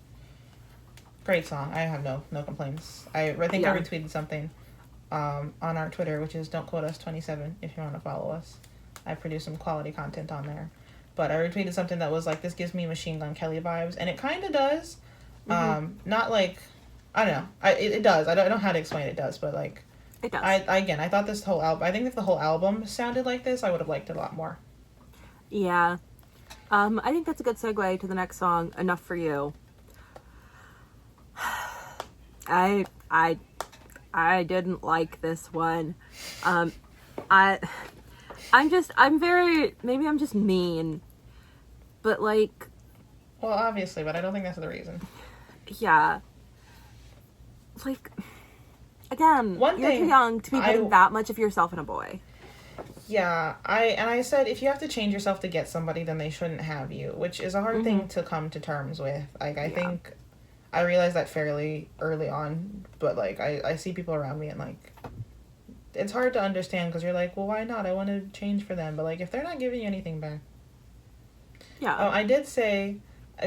Speaker 1: Great song. I have no complaints. I think I retweeted something on our Twitter, which is don'tquoteus27 if you want to follow us. I produce some quality content on there. But I retweeted something that was like, this gives me Machine Gun Kelly vibes, and it kind of does. Not like, I don't know. It does. I don't know how to explain it does, but like,
Speaker 2: it does.
Speaker 1: I thought this whole album, I think if the whole album sounded like this, I would have liked it a lot more.
Speaker 2: Yeah. I think that's a good segue to the next song, Enough For You. I didn't like this one. Maybe I'm just mean, but like...
Speaker 1: Well, obviously, but I don't think that's the reason.
Speaker 2: Yeah. Like, again, you're too young to be putting that much of yourself in a boy.
Speaker 1: Yeah, I said, if you have to change yourself to get somebody, then they shouldn't have you, which is a hard thing to come to terms with. Like, I think I realized that fairly early on, but like, I see people around me and like, it's hard to understand, because you're like, well, why not? I want to change for them, but like, if they're not giving you anything back. Yeah. Oh, I did say,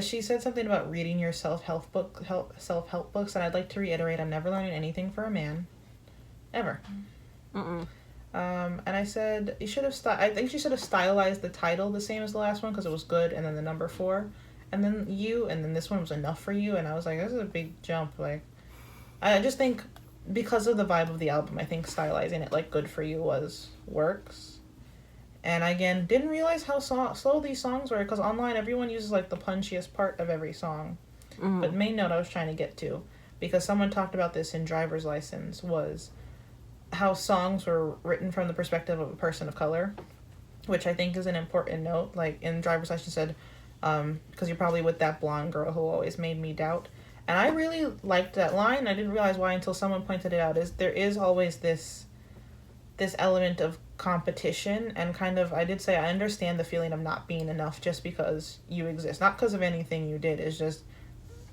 Speaker 1: she said something about reading your self-help books, and I'd like to reiterate, I'm never learning anything for a man. Ever. And I said, I think she should have stylized the title the same as the last one, because it was good, and then the number 4, and then you, and then this one was Enough For You, and I was like, this is a big jump. Like, I just think because of the vibe of the album, I think stylizing it like Good For You works. And again, didn't realize how slow these songs were, because online everyone uses like the punchiest part of every song.
Speaker 2: Mm-hmm.
Speaker 1: But main note I was trying to get to, because someone talked about this in Driver's License, was how songs were written from the perspective of a person of color, which I think is an important note. Like in Driver's License said, because you're probably with that blonde girl who always made me doubt. And I really liked that line. I didn't realize why until someone pointed it out. Is there is always this element of competition, and kind of, I did say I understand the feeling of not being enough just because you exist, not because of anything you did. It's just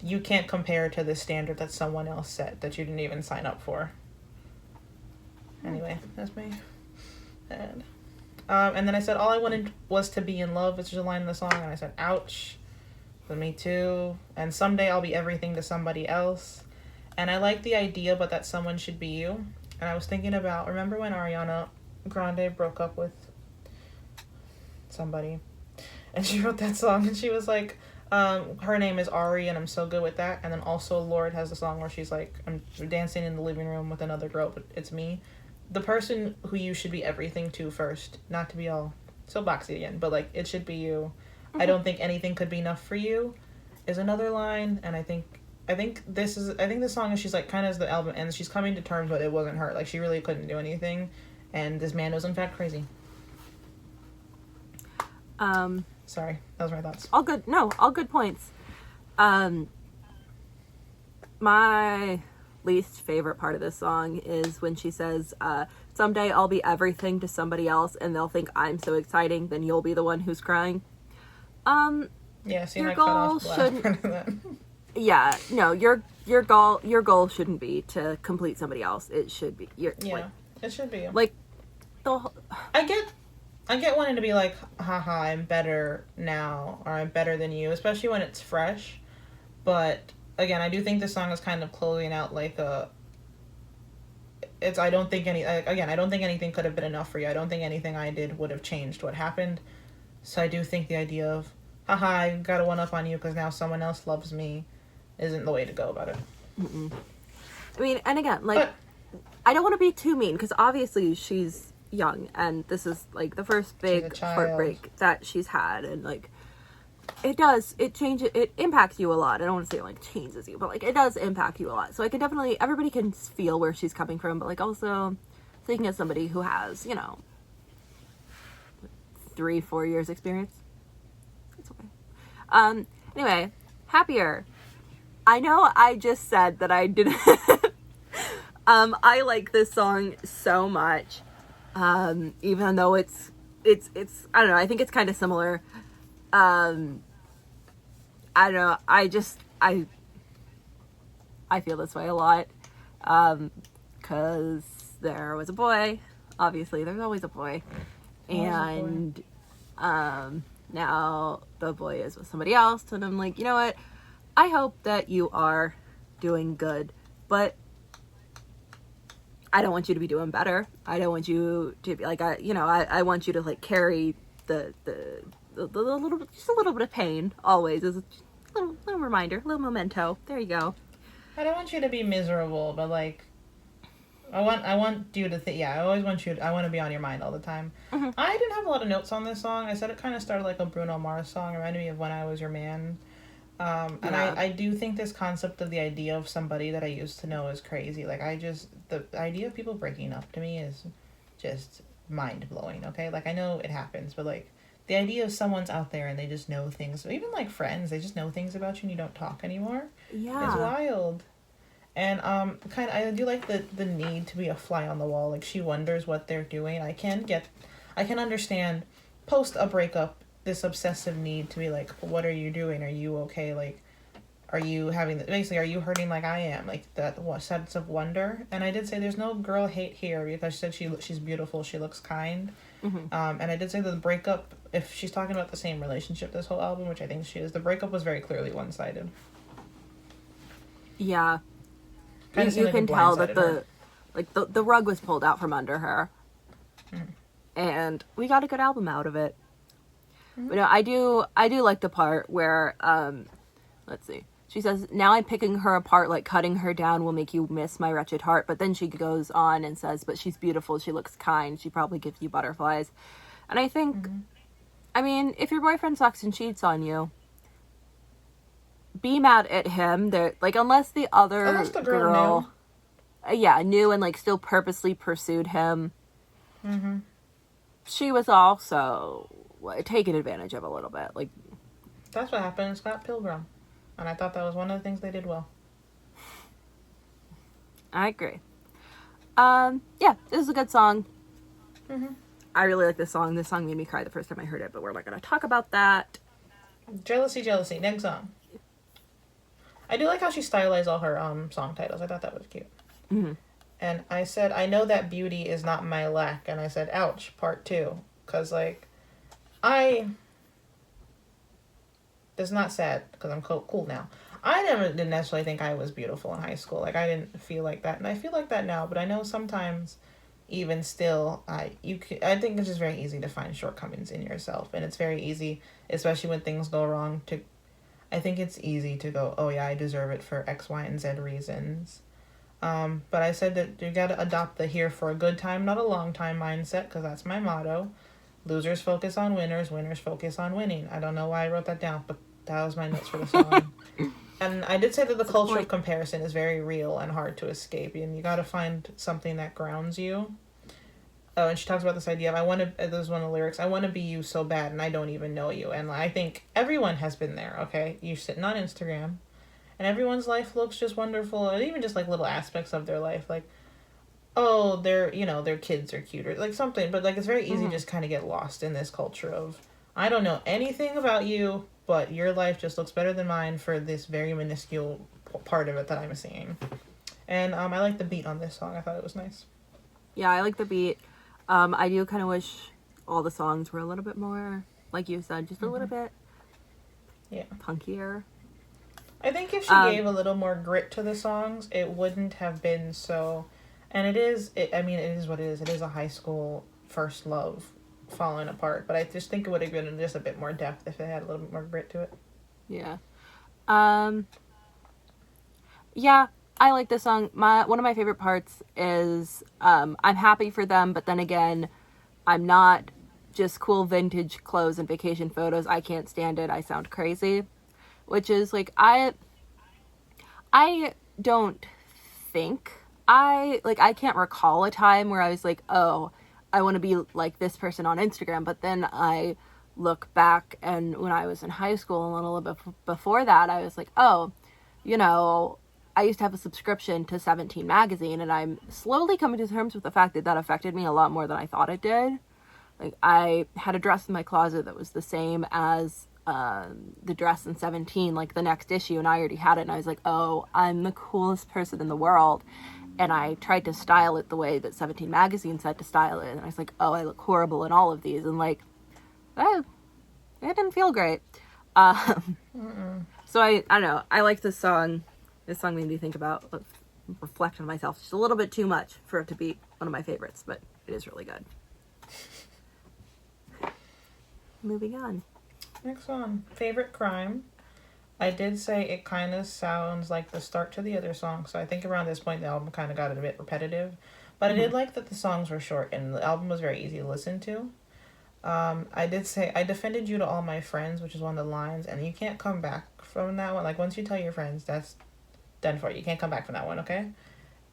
Speaker 1: you can't compare to the standard that someone else set that you didn't even sign up for. Anyway, that's me. And then I said all I wanted was to be in love, which is a line in the song, and I said ouch. But me too. And someday I'll be everything to somebody else. And I like the idea, but that someone should be you. And I was thinking about, remember when Ariana Grande broke up with somebody? And she wrote that song, and she was like, her name is Ari, and I'm so good with that. And then also Lorde has the song where she's like, I'm dancing in the living room with another girl, but it's me. The person who you should be everything to first, not to be all so boxy again, but like, it should be you. Mm-hmm. I don't think anything could be enough for you is another line. And I think this song is, she's like, kind of as the album ends, she's coming to terms with it wasn't her. Like, she really couldn't do anything, and this man was in fact crazy. Sorry, that was my thoughts.
Speaker 2: All good. No, all good points. My least favorite part of this song is when she says, someday I'll be everything to somebody else and they'll think I'm so exciting, then you'll be the one who's crying.
Speaker 1: Yeah, see,
Speaker 2: your
Speaker 1: I cut
Speaker 2: goal
Speaker 1: off the last
Speaker 2: shouldn't...
Speaker 1: part of that.
Speaker 2: Yeah, no, your goal shouldn't be to complete somebody else. It should be
Speaker 1: it should be
Speaker 2: like the whole...
Speaker 1: I get wanting to be like, haha, I'm better now, or I'm better than you, especially when it's fresh. But again, I do think this song is kind of closing out like I don't think anything could have been enough for you. I don't think anything I did would have changed what happened. So I do think the idea of, haha, I got a one up on you because now someone else loves me, isn't the way to go about it.
Speaker 2: Mm-mm. I mean, and again, like, I don't want to be too mean, because obviously she's young, and this is, like, the first big heartbreak that she's had, and, like, it impacts you a lot. I don't want to say it, like, changes you, but, like, it does impact you a lot. So I can definitely, everybody can feel where she's coming from, but, like, also thinking of somebody who has, 3-4 years experience. It's okay. Anyway, Happier. I know I just said that I didn't... I like this song so much. Even though it's I don't know, I think it's kind of similar. I don't know, I feel this way a lot. Cause there was a boy. Obviously, there's always a boy. And, now the boy is with somebody else, and I'm like, you know what? I hope that you are doing good, but I don't want you to be doing better. I don't want you to be like, I want you to like carry the little, just a little bit of pain always as a little reminder, a little memento. There you go.
Speaker 1: I don't want you to be miserable, but like, I want you to think, I always want I want to be on your mind all the time. Mm-hmm. I didn't have a lot of notes on this song. I said it kind of started like a Bruno Mars song, reminded me of When I Was Your Man. And I do think this concept of the idea of somebody that I used to know is crazy. Like, the idea of people breaking up to me is just mind-blowing, okay? Like, I know it happens, but, like, the idea of someone's out there and they just know things, even, like, friends, they just know things about you and you don't talk anymore. Yeah. It's wild. And, I do like the need to be a fly on the wall. Like, she wonders what they're doing. I can understand, post a breakup, this obsessive need to be like, what are you doing? Are you okay? Like, are you are you hurting like I am? Like, that sense of wonder. And I did say there's no girl hate here, because she said she's beautiful, she looks kind. Mm-hmm. And I did say that the breakup, if she's talking about the same relationship this whole album, which I think she is, the breakup was very clearly one-sided.
Speaker 2: Yeah. You can tell that the rug was pulled out from under her. Mm. And we got a good album out of it. But no, I do like the part where, let's see. She says, now I'm picking her apart, like cutting her down will make you miss my wretched heart. But then she goes on and says, but she's beautiful, she looks kind, she probably gives you butterflies. And I think, I mean, if your boyfriend sucks and cheats on you, be mad at him. They're, like, unless the girl knew and, like, still purposely pursued him. She was also taken advantage of a little bit. Like,
Speaker 1: that's what happened to Scott Pilgrim. And I thought that was one of the things they did well.
Speaker 2: I agree. Yeah, this is a good song. I really like this song. This song made me cry the first time I heard it, but we're not going to talk about that.
Speaker 1: Jealousy, Jealousy. Next song. I do like how she stylized all her song titles. I thought that was cute. And I said, I know that beauty is not my lack. And I said, ouch, part 2. Because, like, it's not sad because I'm cool now. I didn't necessarily think I was beautiful in high school. Like, I didn't feel like that. And I feel like that now. But I know sometimes, even still, I think it's just very easy to find shortcomings in yourself. And it's very easy, especially when things go wrong, I think it's easy to go, oh yeah, I deserve it for X, Y, and Z reasons. But I said that you gotta adopt the here for a good time, not a long time mindset, because that's my motto. Losers focus on winners, winners focus on winning. I don't know why I wrote that down, but that was my notes for the song. And I did say that the culture of comparison is very real and hard to escape, and you gotta find something that grounds you. Oh, and she talks about this idea of, this is one of the lyrics, I want to be you so bad and I don't even know you. And I think everyone has been there, okay? You're sitting on Instagram, and everyone's life looks just wonderful, and even just, like, little aspects of their life, like, oh, their kids are cute, or, like, something, but, like, it's very easy to just kind of get lost in this culture of, I don't know anything about you, but your life just looks better than mine for this very minuscule part of it that I'm seeing. And I like the beat on this song. I thought it was nice.
Speaker 2: Yeah, I like the beat. I do kind of wish all the songs were a little bit more, like you said, just a little bit punkier.
Speaker 1: I think if she gave a little more grit to the songs, it wouldn't have been so... And it is what it is. It is a high school first love falling apart. But I just think it would have been just a bit more depth if it had a little bit more grit to it.
Speaker 2: Yeah. Yeah, I like this song. One of my favorite parts is I'm happy for them, but then again, I'm not. Just cool vintage clothes and vacation photos. I can't stand it. I sound crazy. Which is, like, I don't think I can't recall a time where I was like, oh, I want to be like this person on Instagram. But then I look back, and when I was in high school and a little bit before that, I was like, oh, I used to have a subscription to 17 magazine, and I'm slowly coming to terms with the fact that affected me a lot more than I thought it did. Like, I had a dress in my closet that was the same as the dress in 17, like the next issue, and I already had it, and I was like, oh, I'm the coolest person in the world. And I tried to style it the way that 17 magazine said to style it, and I was like, oh, I look horrible in all of these, and, like, it didn't feel great. So I don't know, I like this song. This song made me think about, reflect on myself just a little bit too much for it to be one of my favorites, but it is really good. Moving on.
Speaker 1: Next one. Favorite crime. I did say it kind of sounds like the start to the other song, so I think around this point the album kind of got a bit repetitive. But I did like that the songs were short and the album was very easy to listen to. I did say, I defended you to all my friends, which is one of the lines, and you can't come back from that one. Like, once you tell your friends, that's done for you. You can't come back from that one, okay?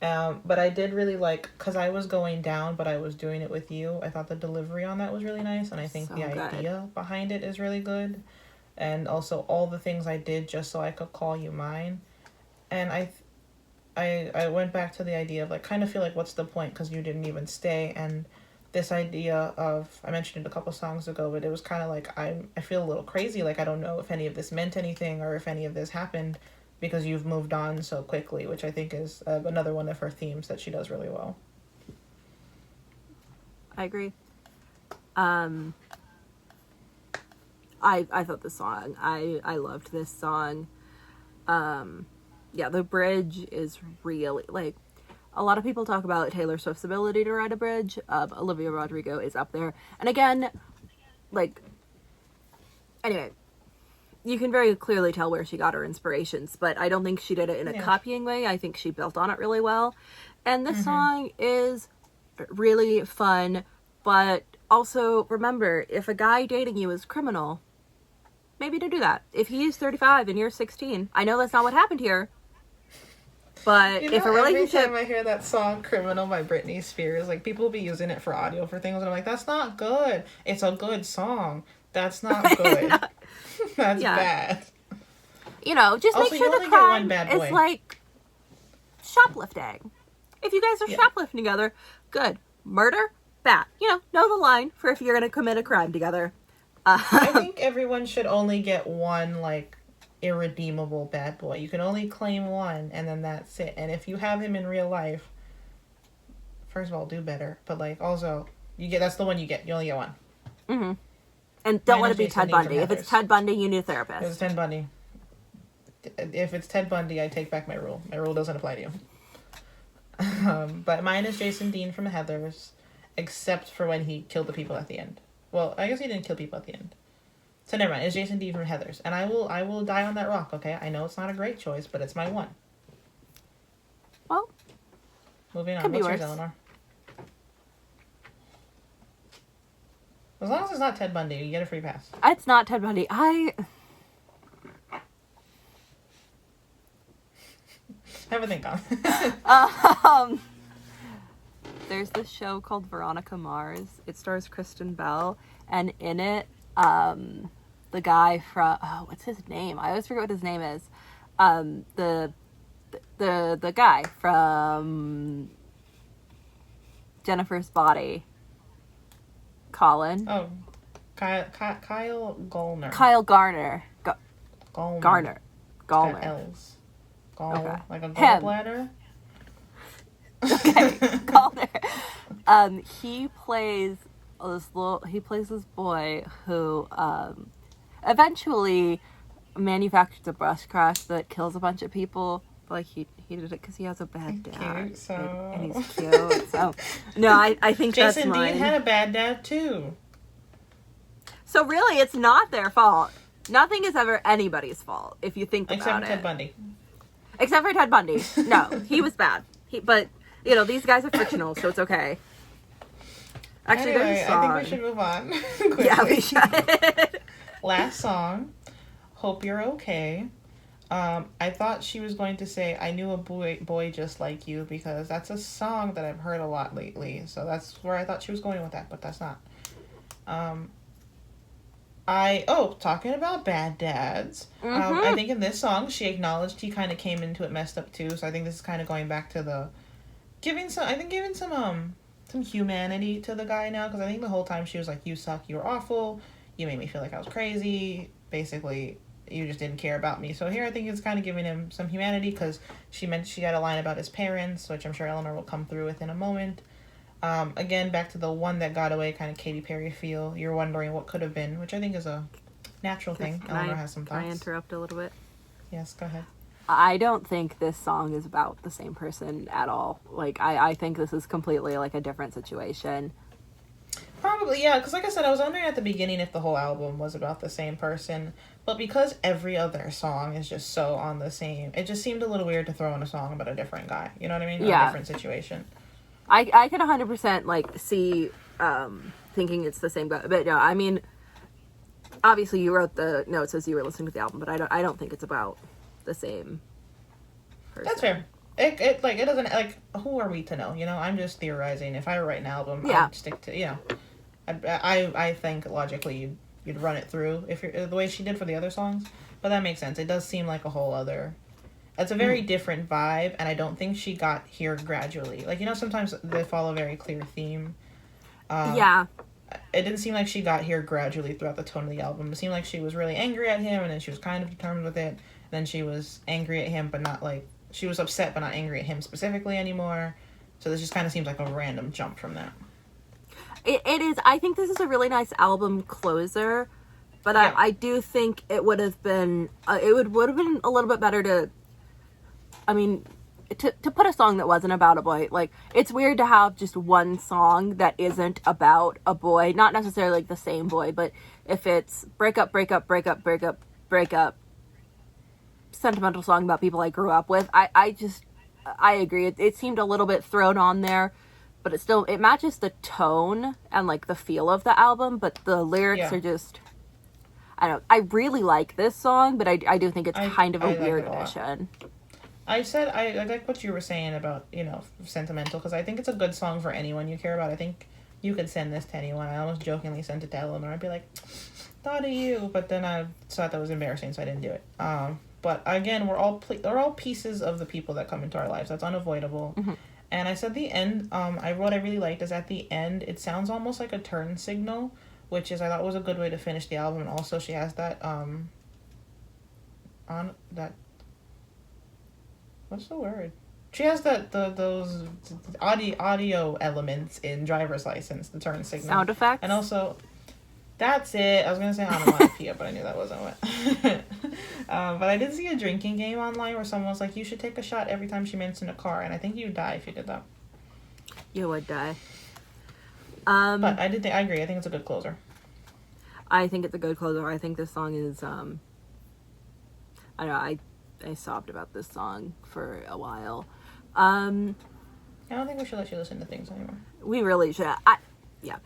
Speaker 1: But I did really like, because I was going down, but I was doing it with you. I thought the delivery on that was really nice, and I think the idea behind it is really good. And also all the things I did just so I could call you mine. And I went back to the idea of, like, kind of feel like, what's the point, because you didn't even stay. And this idea of, I mentioned it a couple songs ago, but it was kind of like, I feel a little crazy, like, I don't know if any of this meant anything or if any of this happened because you've moved on so quickly, which I think is another one of her themes that she does really well.
Speaker 2: I agree. I thought this song, I loved this song. Yeah, the bridge is really, like, a lot of people talk about Taylor Swift's ability to write a bridge. Olivia Rodrigo is up there. And again, like, anyway, you can very clearly tell where she got her inspirations, but I don't think she did it in a copying way. I think she built on it really well. And this song is really fun, but also remember, if a guy dating you is criminal, maybe don't do that. If he's 35 and you're 16, I know that's not what happened here, but if a relationship...
Speaker 1: Every time I hear that song, Criminal by Britney Spears, like, people will be using it for audio for things, and I'm like, that's not good. It's a good song. That's not good. That's bad.
Speaker 2: You know, just
Speaker 1: also,
Speaker 2: make sure the crime is, like, shoplifting. If you guys are shoplifting together, good. Murder? Bad. You know the line for if you're going to commit a crime together.
Speaker 1: I think everyone should only get one, like, irredeemable bad boy. You can only claim one, and then that's it. And if you have him in real life, first of all, do better. But, like, also, that's the one you get. You only get one.
Speaker 2: Mm-hmm. And don't let it be Ted Bundy. If it's Ted Bundy, you need a therapist.
Speaker 1: If it's Ted Bundy. If it's Ted Bundy, I take back my rule. My rule doesn't apply to you. But mine is Jason Dean from Heathers, except for when he killed the people at the end. Well, I guess he didn't kill people at the end. So never mind. It's Jason Dean from Heathers, and I will die on that rock. Okay, I know it's not a great choice, but it's my one.
Speaker 2: Well,
Speaker 1: moving on.
Speaker 2: Could be
Speaker 1: What's
Speaker 2: worse.
Speaker 1: yours, Elanor? As long as it's not Ted Bundy, you get a free pass.
Speaker 2: It's not Ted Bundy.
Speaker 1: Have a think on.
Speaker 2: There's this show called Veronica Mars. It stars Kristen Bell, and in it, the guy from what's his name? I always forget what his name is. The guy from Jennifer's Body. Colin.
Speaker 1: Oh, Kyle Gallner.
Speaker 2: Kyle Garner.
Speaker 1: Gallner.
Speaker 2: Garner. Gallner.
Speaker 1: L's. Gall,
Speaker 2: Okay.
Speaker 1: Like a gallbladder?
Speaker 2: Okay, Gallner. He plays this boy who eventually manufactures a bus crash that kills a bunch of people. Like he did it because he has a bad dad.
Speaker 1: Cute, so.
Speaker 2: And he's cute. So no, I think that's
Speaker 1: Jason
Speaker 2: mine.
Speaker 1: Dean had a bad dad too.
Speaker 2: So really, it's not their fault. Nothing is ever anybody's fault if you think
Speaker 1: Except
Speaker 2: about
Speaker 1: for
Speaker 2: it.
Speaker 1: Ted Bundy.
Speaker 2: Except for Ted Bundy. No, he was bad. But these guys are fictional, so it's okay. Actually,
Speaker 1: Anyway,
Speaker 2: there's a song.
Speaker 1: I think we should move on.
Speaker 2: Yeah, we should.
Speaker 1: Last song, Hope You're Okay. I thought she was going to say, I knew a boy just like you, because that's a song that I've heard a lot lately. So that's where I thought she was going with that, but that's not. Talking about bad dads. I think in this song, she acknowledged he kind of came into it messed up too. So I think this is kind of going back to the giving some humanity to the guy now. Because I think the whole time she was like, you suck, you're awful, you made me feel like I was crazy. Basically, you just didn't care about me. So here I think it's kind of giving him some humanity, because she had a line about his parents, which I'm sure Elanor will come through with in a moment. Again, back to the one that got away, kind of Katy Perry feel. You're wondering what could have been, which I think is a natural thing. Elanor has some thoughts.
Speaker 2: Can I interrupt a little bit?
Speaker 1: Yes, go ahead.
Speaker 2: I don't think this song is about the same person at all. Like, I think this is completely, like, a different situation.
Speaker 1: Probably, yeah, because like I said, I was wondering at the beginning if the whole album was about the same person. But because every other song is just so on the same, it just seemed a little weird to throw in a song about a different guy. You know what I mean?
Speaker 2: Yeah.
Speaker 1: A different situation.
Speaker 2: I can 100% like see thinking it's the same guy, but no, I mean, obviously you wrote the notes as you were listening to the album, but I don't think it's about the same person.
Speaker 1: That's fair. It doesn't, like, who are we to know? You know, I'm just theorizing. If I were write an album, I'd stick to, I think logically you'd run it through if you're the way she did for the other songs, but that makes sense. It does seem like a whole other. It's a very different vibe, and I don't think she got here gradually. Like, sometimes they follow a very clear theme.
Speaker 2: Yeah.
Speaker 1: It didn't seem like she got here gradually throughout the tone of the album. It seemed like she was really angry at him, and then she was kind of determined with it. Then she was angry at him, but not, like, she was upset, but not angry at him specifically anymore. So this just kind of seems like a random jump from that.
Speaker 2: It is. I think this is a really nice album closer, but yeah. I do think it would have been, would have been a little bit better to put a song that wasn't about a boy. Like, it's weird to have just one song that isn't about a boy, not necessarily like the same boy, but if it's break up, break up, break up, break up, breakup, sentimental song about people I grew up with. I agree. It seemed a little bit thrown on there, but it matches the tone and like the feel of the album, but the lyrics are just, I don't know. I really like this song, but I do think it's kind of a weird addition.
Speaker 1: I said I like what you were saying about, sentimental, because I think it's a good song for anyone you care about. I think you could send this to anyone. I almost jokingly sent it to Elanor. I'd be like, thought of you, but then I thought that was embarrassing, so I didn't do it. But again, they're all pieces of the people that come into our lives. That's unavoidable. Mm-hmm. And I said the end, what I really liked is at the end, it sounds almost like a turn signal, which I thought was a good way to finish the album. And also she has that, what's the word? She has those audio elements in driver's license, the turn signal.
Speaker 2: Sound effects?
Speaker 1: And also, that's it. I was going to say onomatopoeia, but I knew that wasn't what. But I did see a drinking game online where someone was like, you should take a shot every time she mentioned a car, and I think you'd die if you did that.
Speaker 2: You would die.
Speaker 1: But I agree. I think it's a good closer.
Speaker 2: I think it's a good closer. I think this song is, I don't know, I sobbed about this song for a while.
Speaker 1: I don't think we should let you listen to things anymore.
Speaker 2: We really should. Yeah.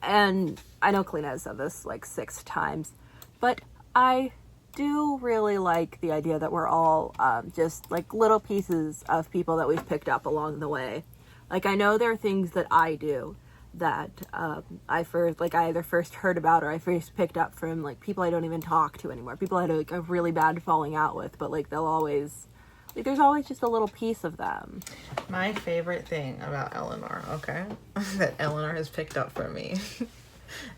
Speaker 2: And I know Kalina has said this like 6 times, but I do really like the idea that we're all just like little pieces of people that we've picked up along the way. Like, I know there are things that I do that I either first heard about or I first picked up from like people I don't even talk to anymore. People I had like a really bad falling out with, but like they'll always, like, there's always just a little piece of them.
Speaker 1: My favorite thing about Elanor, okay, that Elanor has picked up from me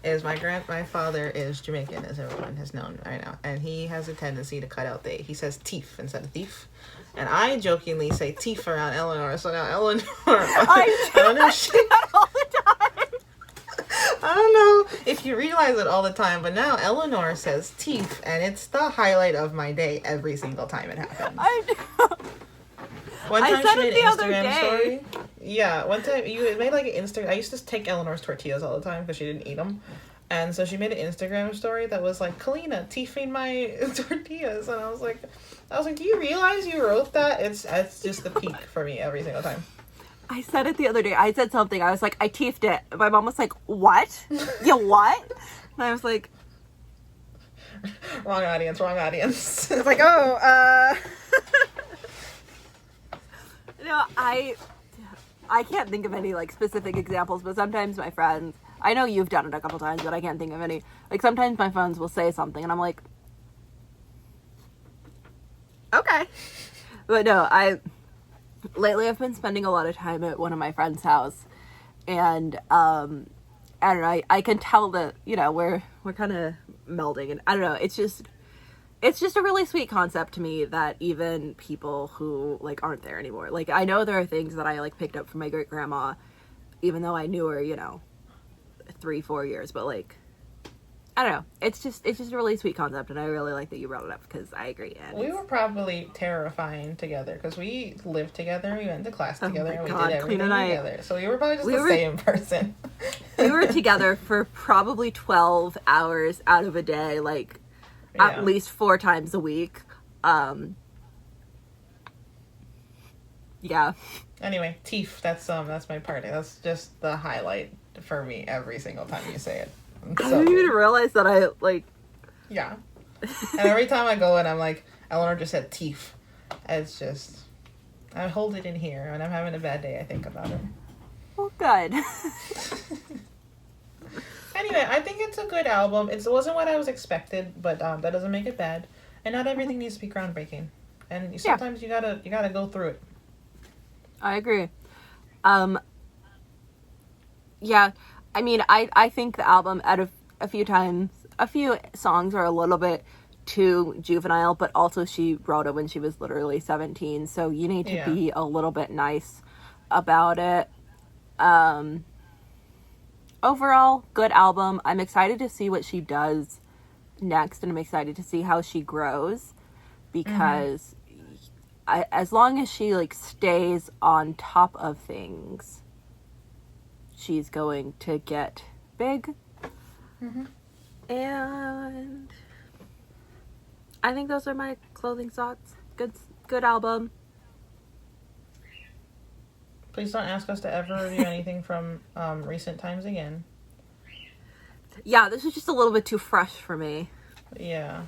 Speaker 1: is my father is Jamaican, as everyone has known right now, and he has a tendency to cut out he says teeth instead of thief. And I jokingly say teeth around Elanor, so now Elanor, I don't know
Speaker 2: that all the time.
Speaker 1: I don't know if you realize it all the time, but now Elanor says teeth, and it's the highlight of my day every single time it happens.
Speaker 2: I know.
Speaker 1: One time
Speaker 2: I
Speaker 1: she made
Speaker 2: an
Speaker 1: Instagram story. Yeah, one time you made like an Instagram. I used to take Eleanor's tortillas all the time because she didn't eat them. And so she made an Instagram story that was like, Kalina, teething my tortillas. And I was like, do you realize you wrote that? It's just the peak for me every single time.
Speaker 2: I said it the other day. I said something. I was like, I teethed it. My mom was like, what? You what? And I was like,
Speaker 1: wrong audience.
Speaker 2: It's like, oh, No, I can't think of any like specific examples, but sometimes my friends, I know you've done it a couple times, but I can't think of any. Like, sometimes my friends will say something and I'm like, okay. But no, lately I've been spending a lot of time at one of my friend's house, and I don't know, I can tell that, we're kind of melding, and I don't know, it's just a really sweet concept to me that even people who like aren't there anymore, like, I know there are things that I like picked up from my great grandma, even though I knew her 3-4 years, but like, I don't know, it's just a really sweet concept, and I really like that you brought it up because I agree. And
Speaker 1: we were probably terrifying together because we lived together, we went to class together, and we did everything together, so we were probably just the same person.
Speaker 2: We were together for probably 12 hours out of a day, like, at least 4 times a week. Yeah. Anyway,
Speaker 1: teeth. That's my party. That's just the highlight for me every single time you say it.
Speaker 2: I didn't even realize that I like.
Speaker 1: Yeah. And every time I go in, I'm like, Elanor just said teeth. It's just, I hold it in here, and I'm having a bad day. I think about it.
Speaker 2: Well, good.
Speaker 1: Anyway, I think it's a good album. It wasn't what I was expected, but that doesn't make it bad. And not everything needs to be groundbreaking. And sometimes you gotta go through it.
Speaker 2: I agree. Yeah, I mean, I think the album out of a few songs are a little bit too juvenile, but also she wrote it when she was literally 17, so you need to be a little bit nice about it. Overall, good album. I'm excited to see what she does next, and I'm excited to see how she grows, because as long as she like stays on top of things, she's going to get big. And I think those are my clothing thoughts. Good album.
Speaker 1: Please don't ask us to ever review anything from recent times again.
Speaker 2: Yeah, this is just a little bit too fresh for me.
Speaker 1: Yeah.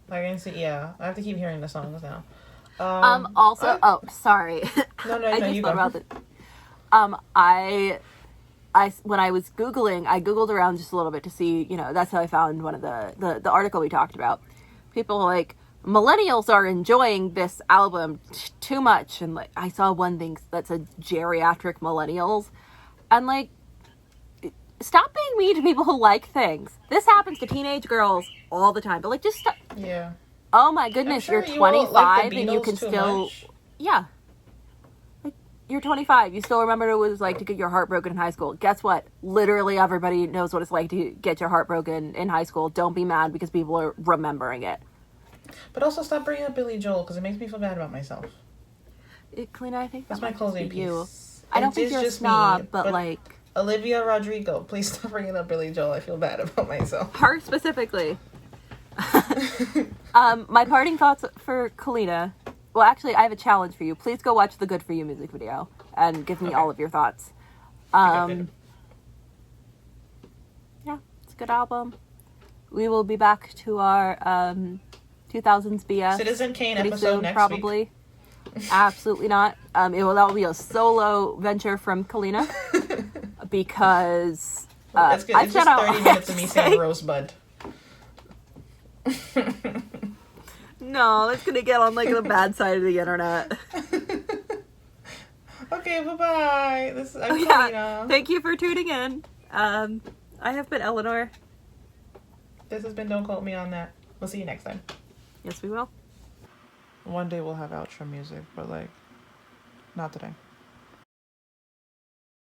Speaker 1: I can see, yeah. I have to keep hearing the songs now.
Speaker 2: Also, oh, sorry.
Speaker 1: No,
Speaker 2: I just
Speaker 1: you
Speaker 2: thought
Speaker 1: go.
Speaker 2: about it. I when I was Googling, I Googled around just a little bit to see, that's how I found one of the article we talked about. People like, millennials are enjoying this album too much. And like, I saw one thing that said geriatric millennials. And like, stop being mean to people who like things. This happens to teenage girls all the time. But like, just stop.
Speaker 1: Yeah.
Speaker 2: Oh my goodness,
Speaker 1: Sure
Speaker 2: you're
Speaker 1: you won't
Speaker 2: 25
Speaker 1: like the
Speaker 2: and you
Speaker 1: Beatles
Speaker 2: can
Speaker 1: too
Speaker 2: still...
Speaker 1: much.
Speaker 2: Yeah. You're 25. You still remember what it was like to get your heart broken in high school. Guess what? Literally everybody knows what it's like to get your heart broken in high school. Don't be mad because people are remembering it.
Speaker 1: But also stop bringing up Billy Joel because it makes me feel bad about myself.
Speaker 2: Kalina, I think
Speaker 1: That's my closing piece.
Speaker 2: you. I don't think you're a snob, but like...
Speaker 1: Olivia Rodrigo, please stop bringing up Billy Joel. I feel bad about myself.
Speaker 2: Her specifically. My parting thoughts for Kalina. Well, actually, I have a challenge for you. Please go watch the Good For You music video and give me all of your thoughts. Yeah, it's a good album. We will be back to our 2000s BS.
Speaker 1: Citizen Kane
Speaker 2: pretty
Speaker 1: episode
Speaker 2: soon,
Speaker 1: next
Speaker 2: probably. Week. Absolutely not. That will be a solo venture from Kalina because
Speaker 1: that's good. It's just 30 minutes of me saying Rosebud.
Speaker 2: No, it's gonna get on like the bad side of the internet.
Speaker 1: Okay, bye-bye. I'm Kalina.
Speaker 2: Thank you for tuning in. I have been Elanor.
Speaker 1: This has been Don't Quote Me on That. We'll see you next time.
Speaker 2: Yes, we will.
Speaker 1: One day we'll have outro music, but like, not today.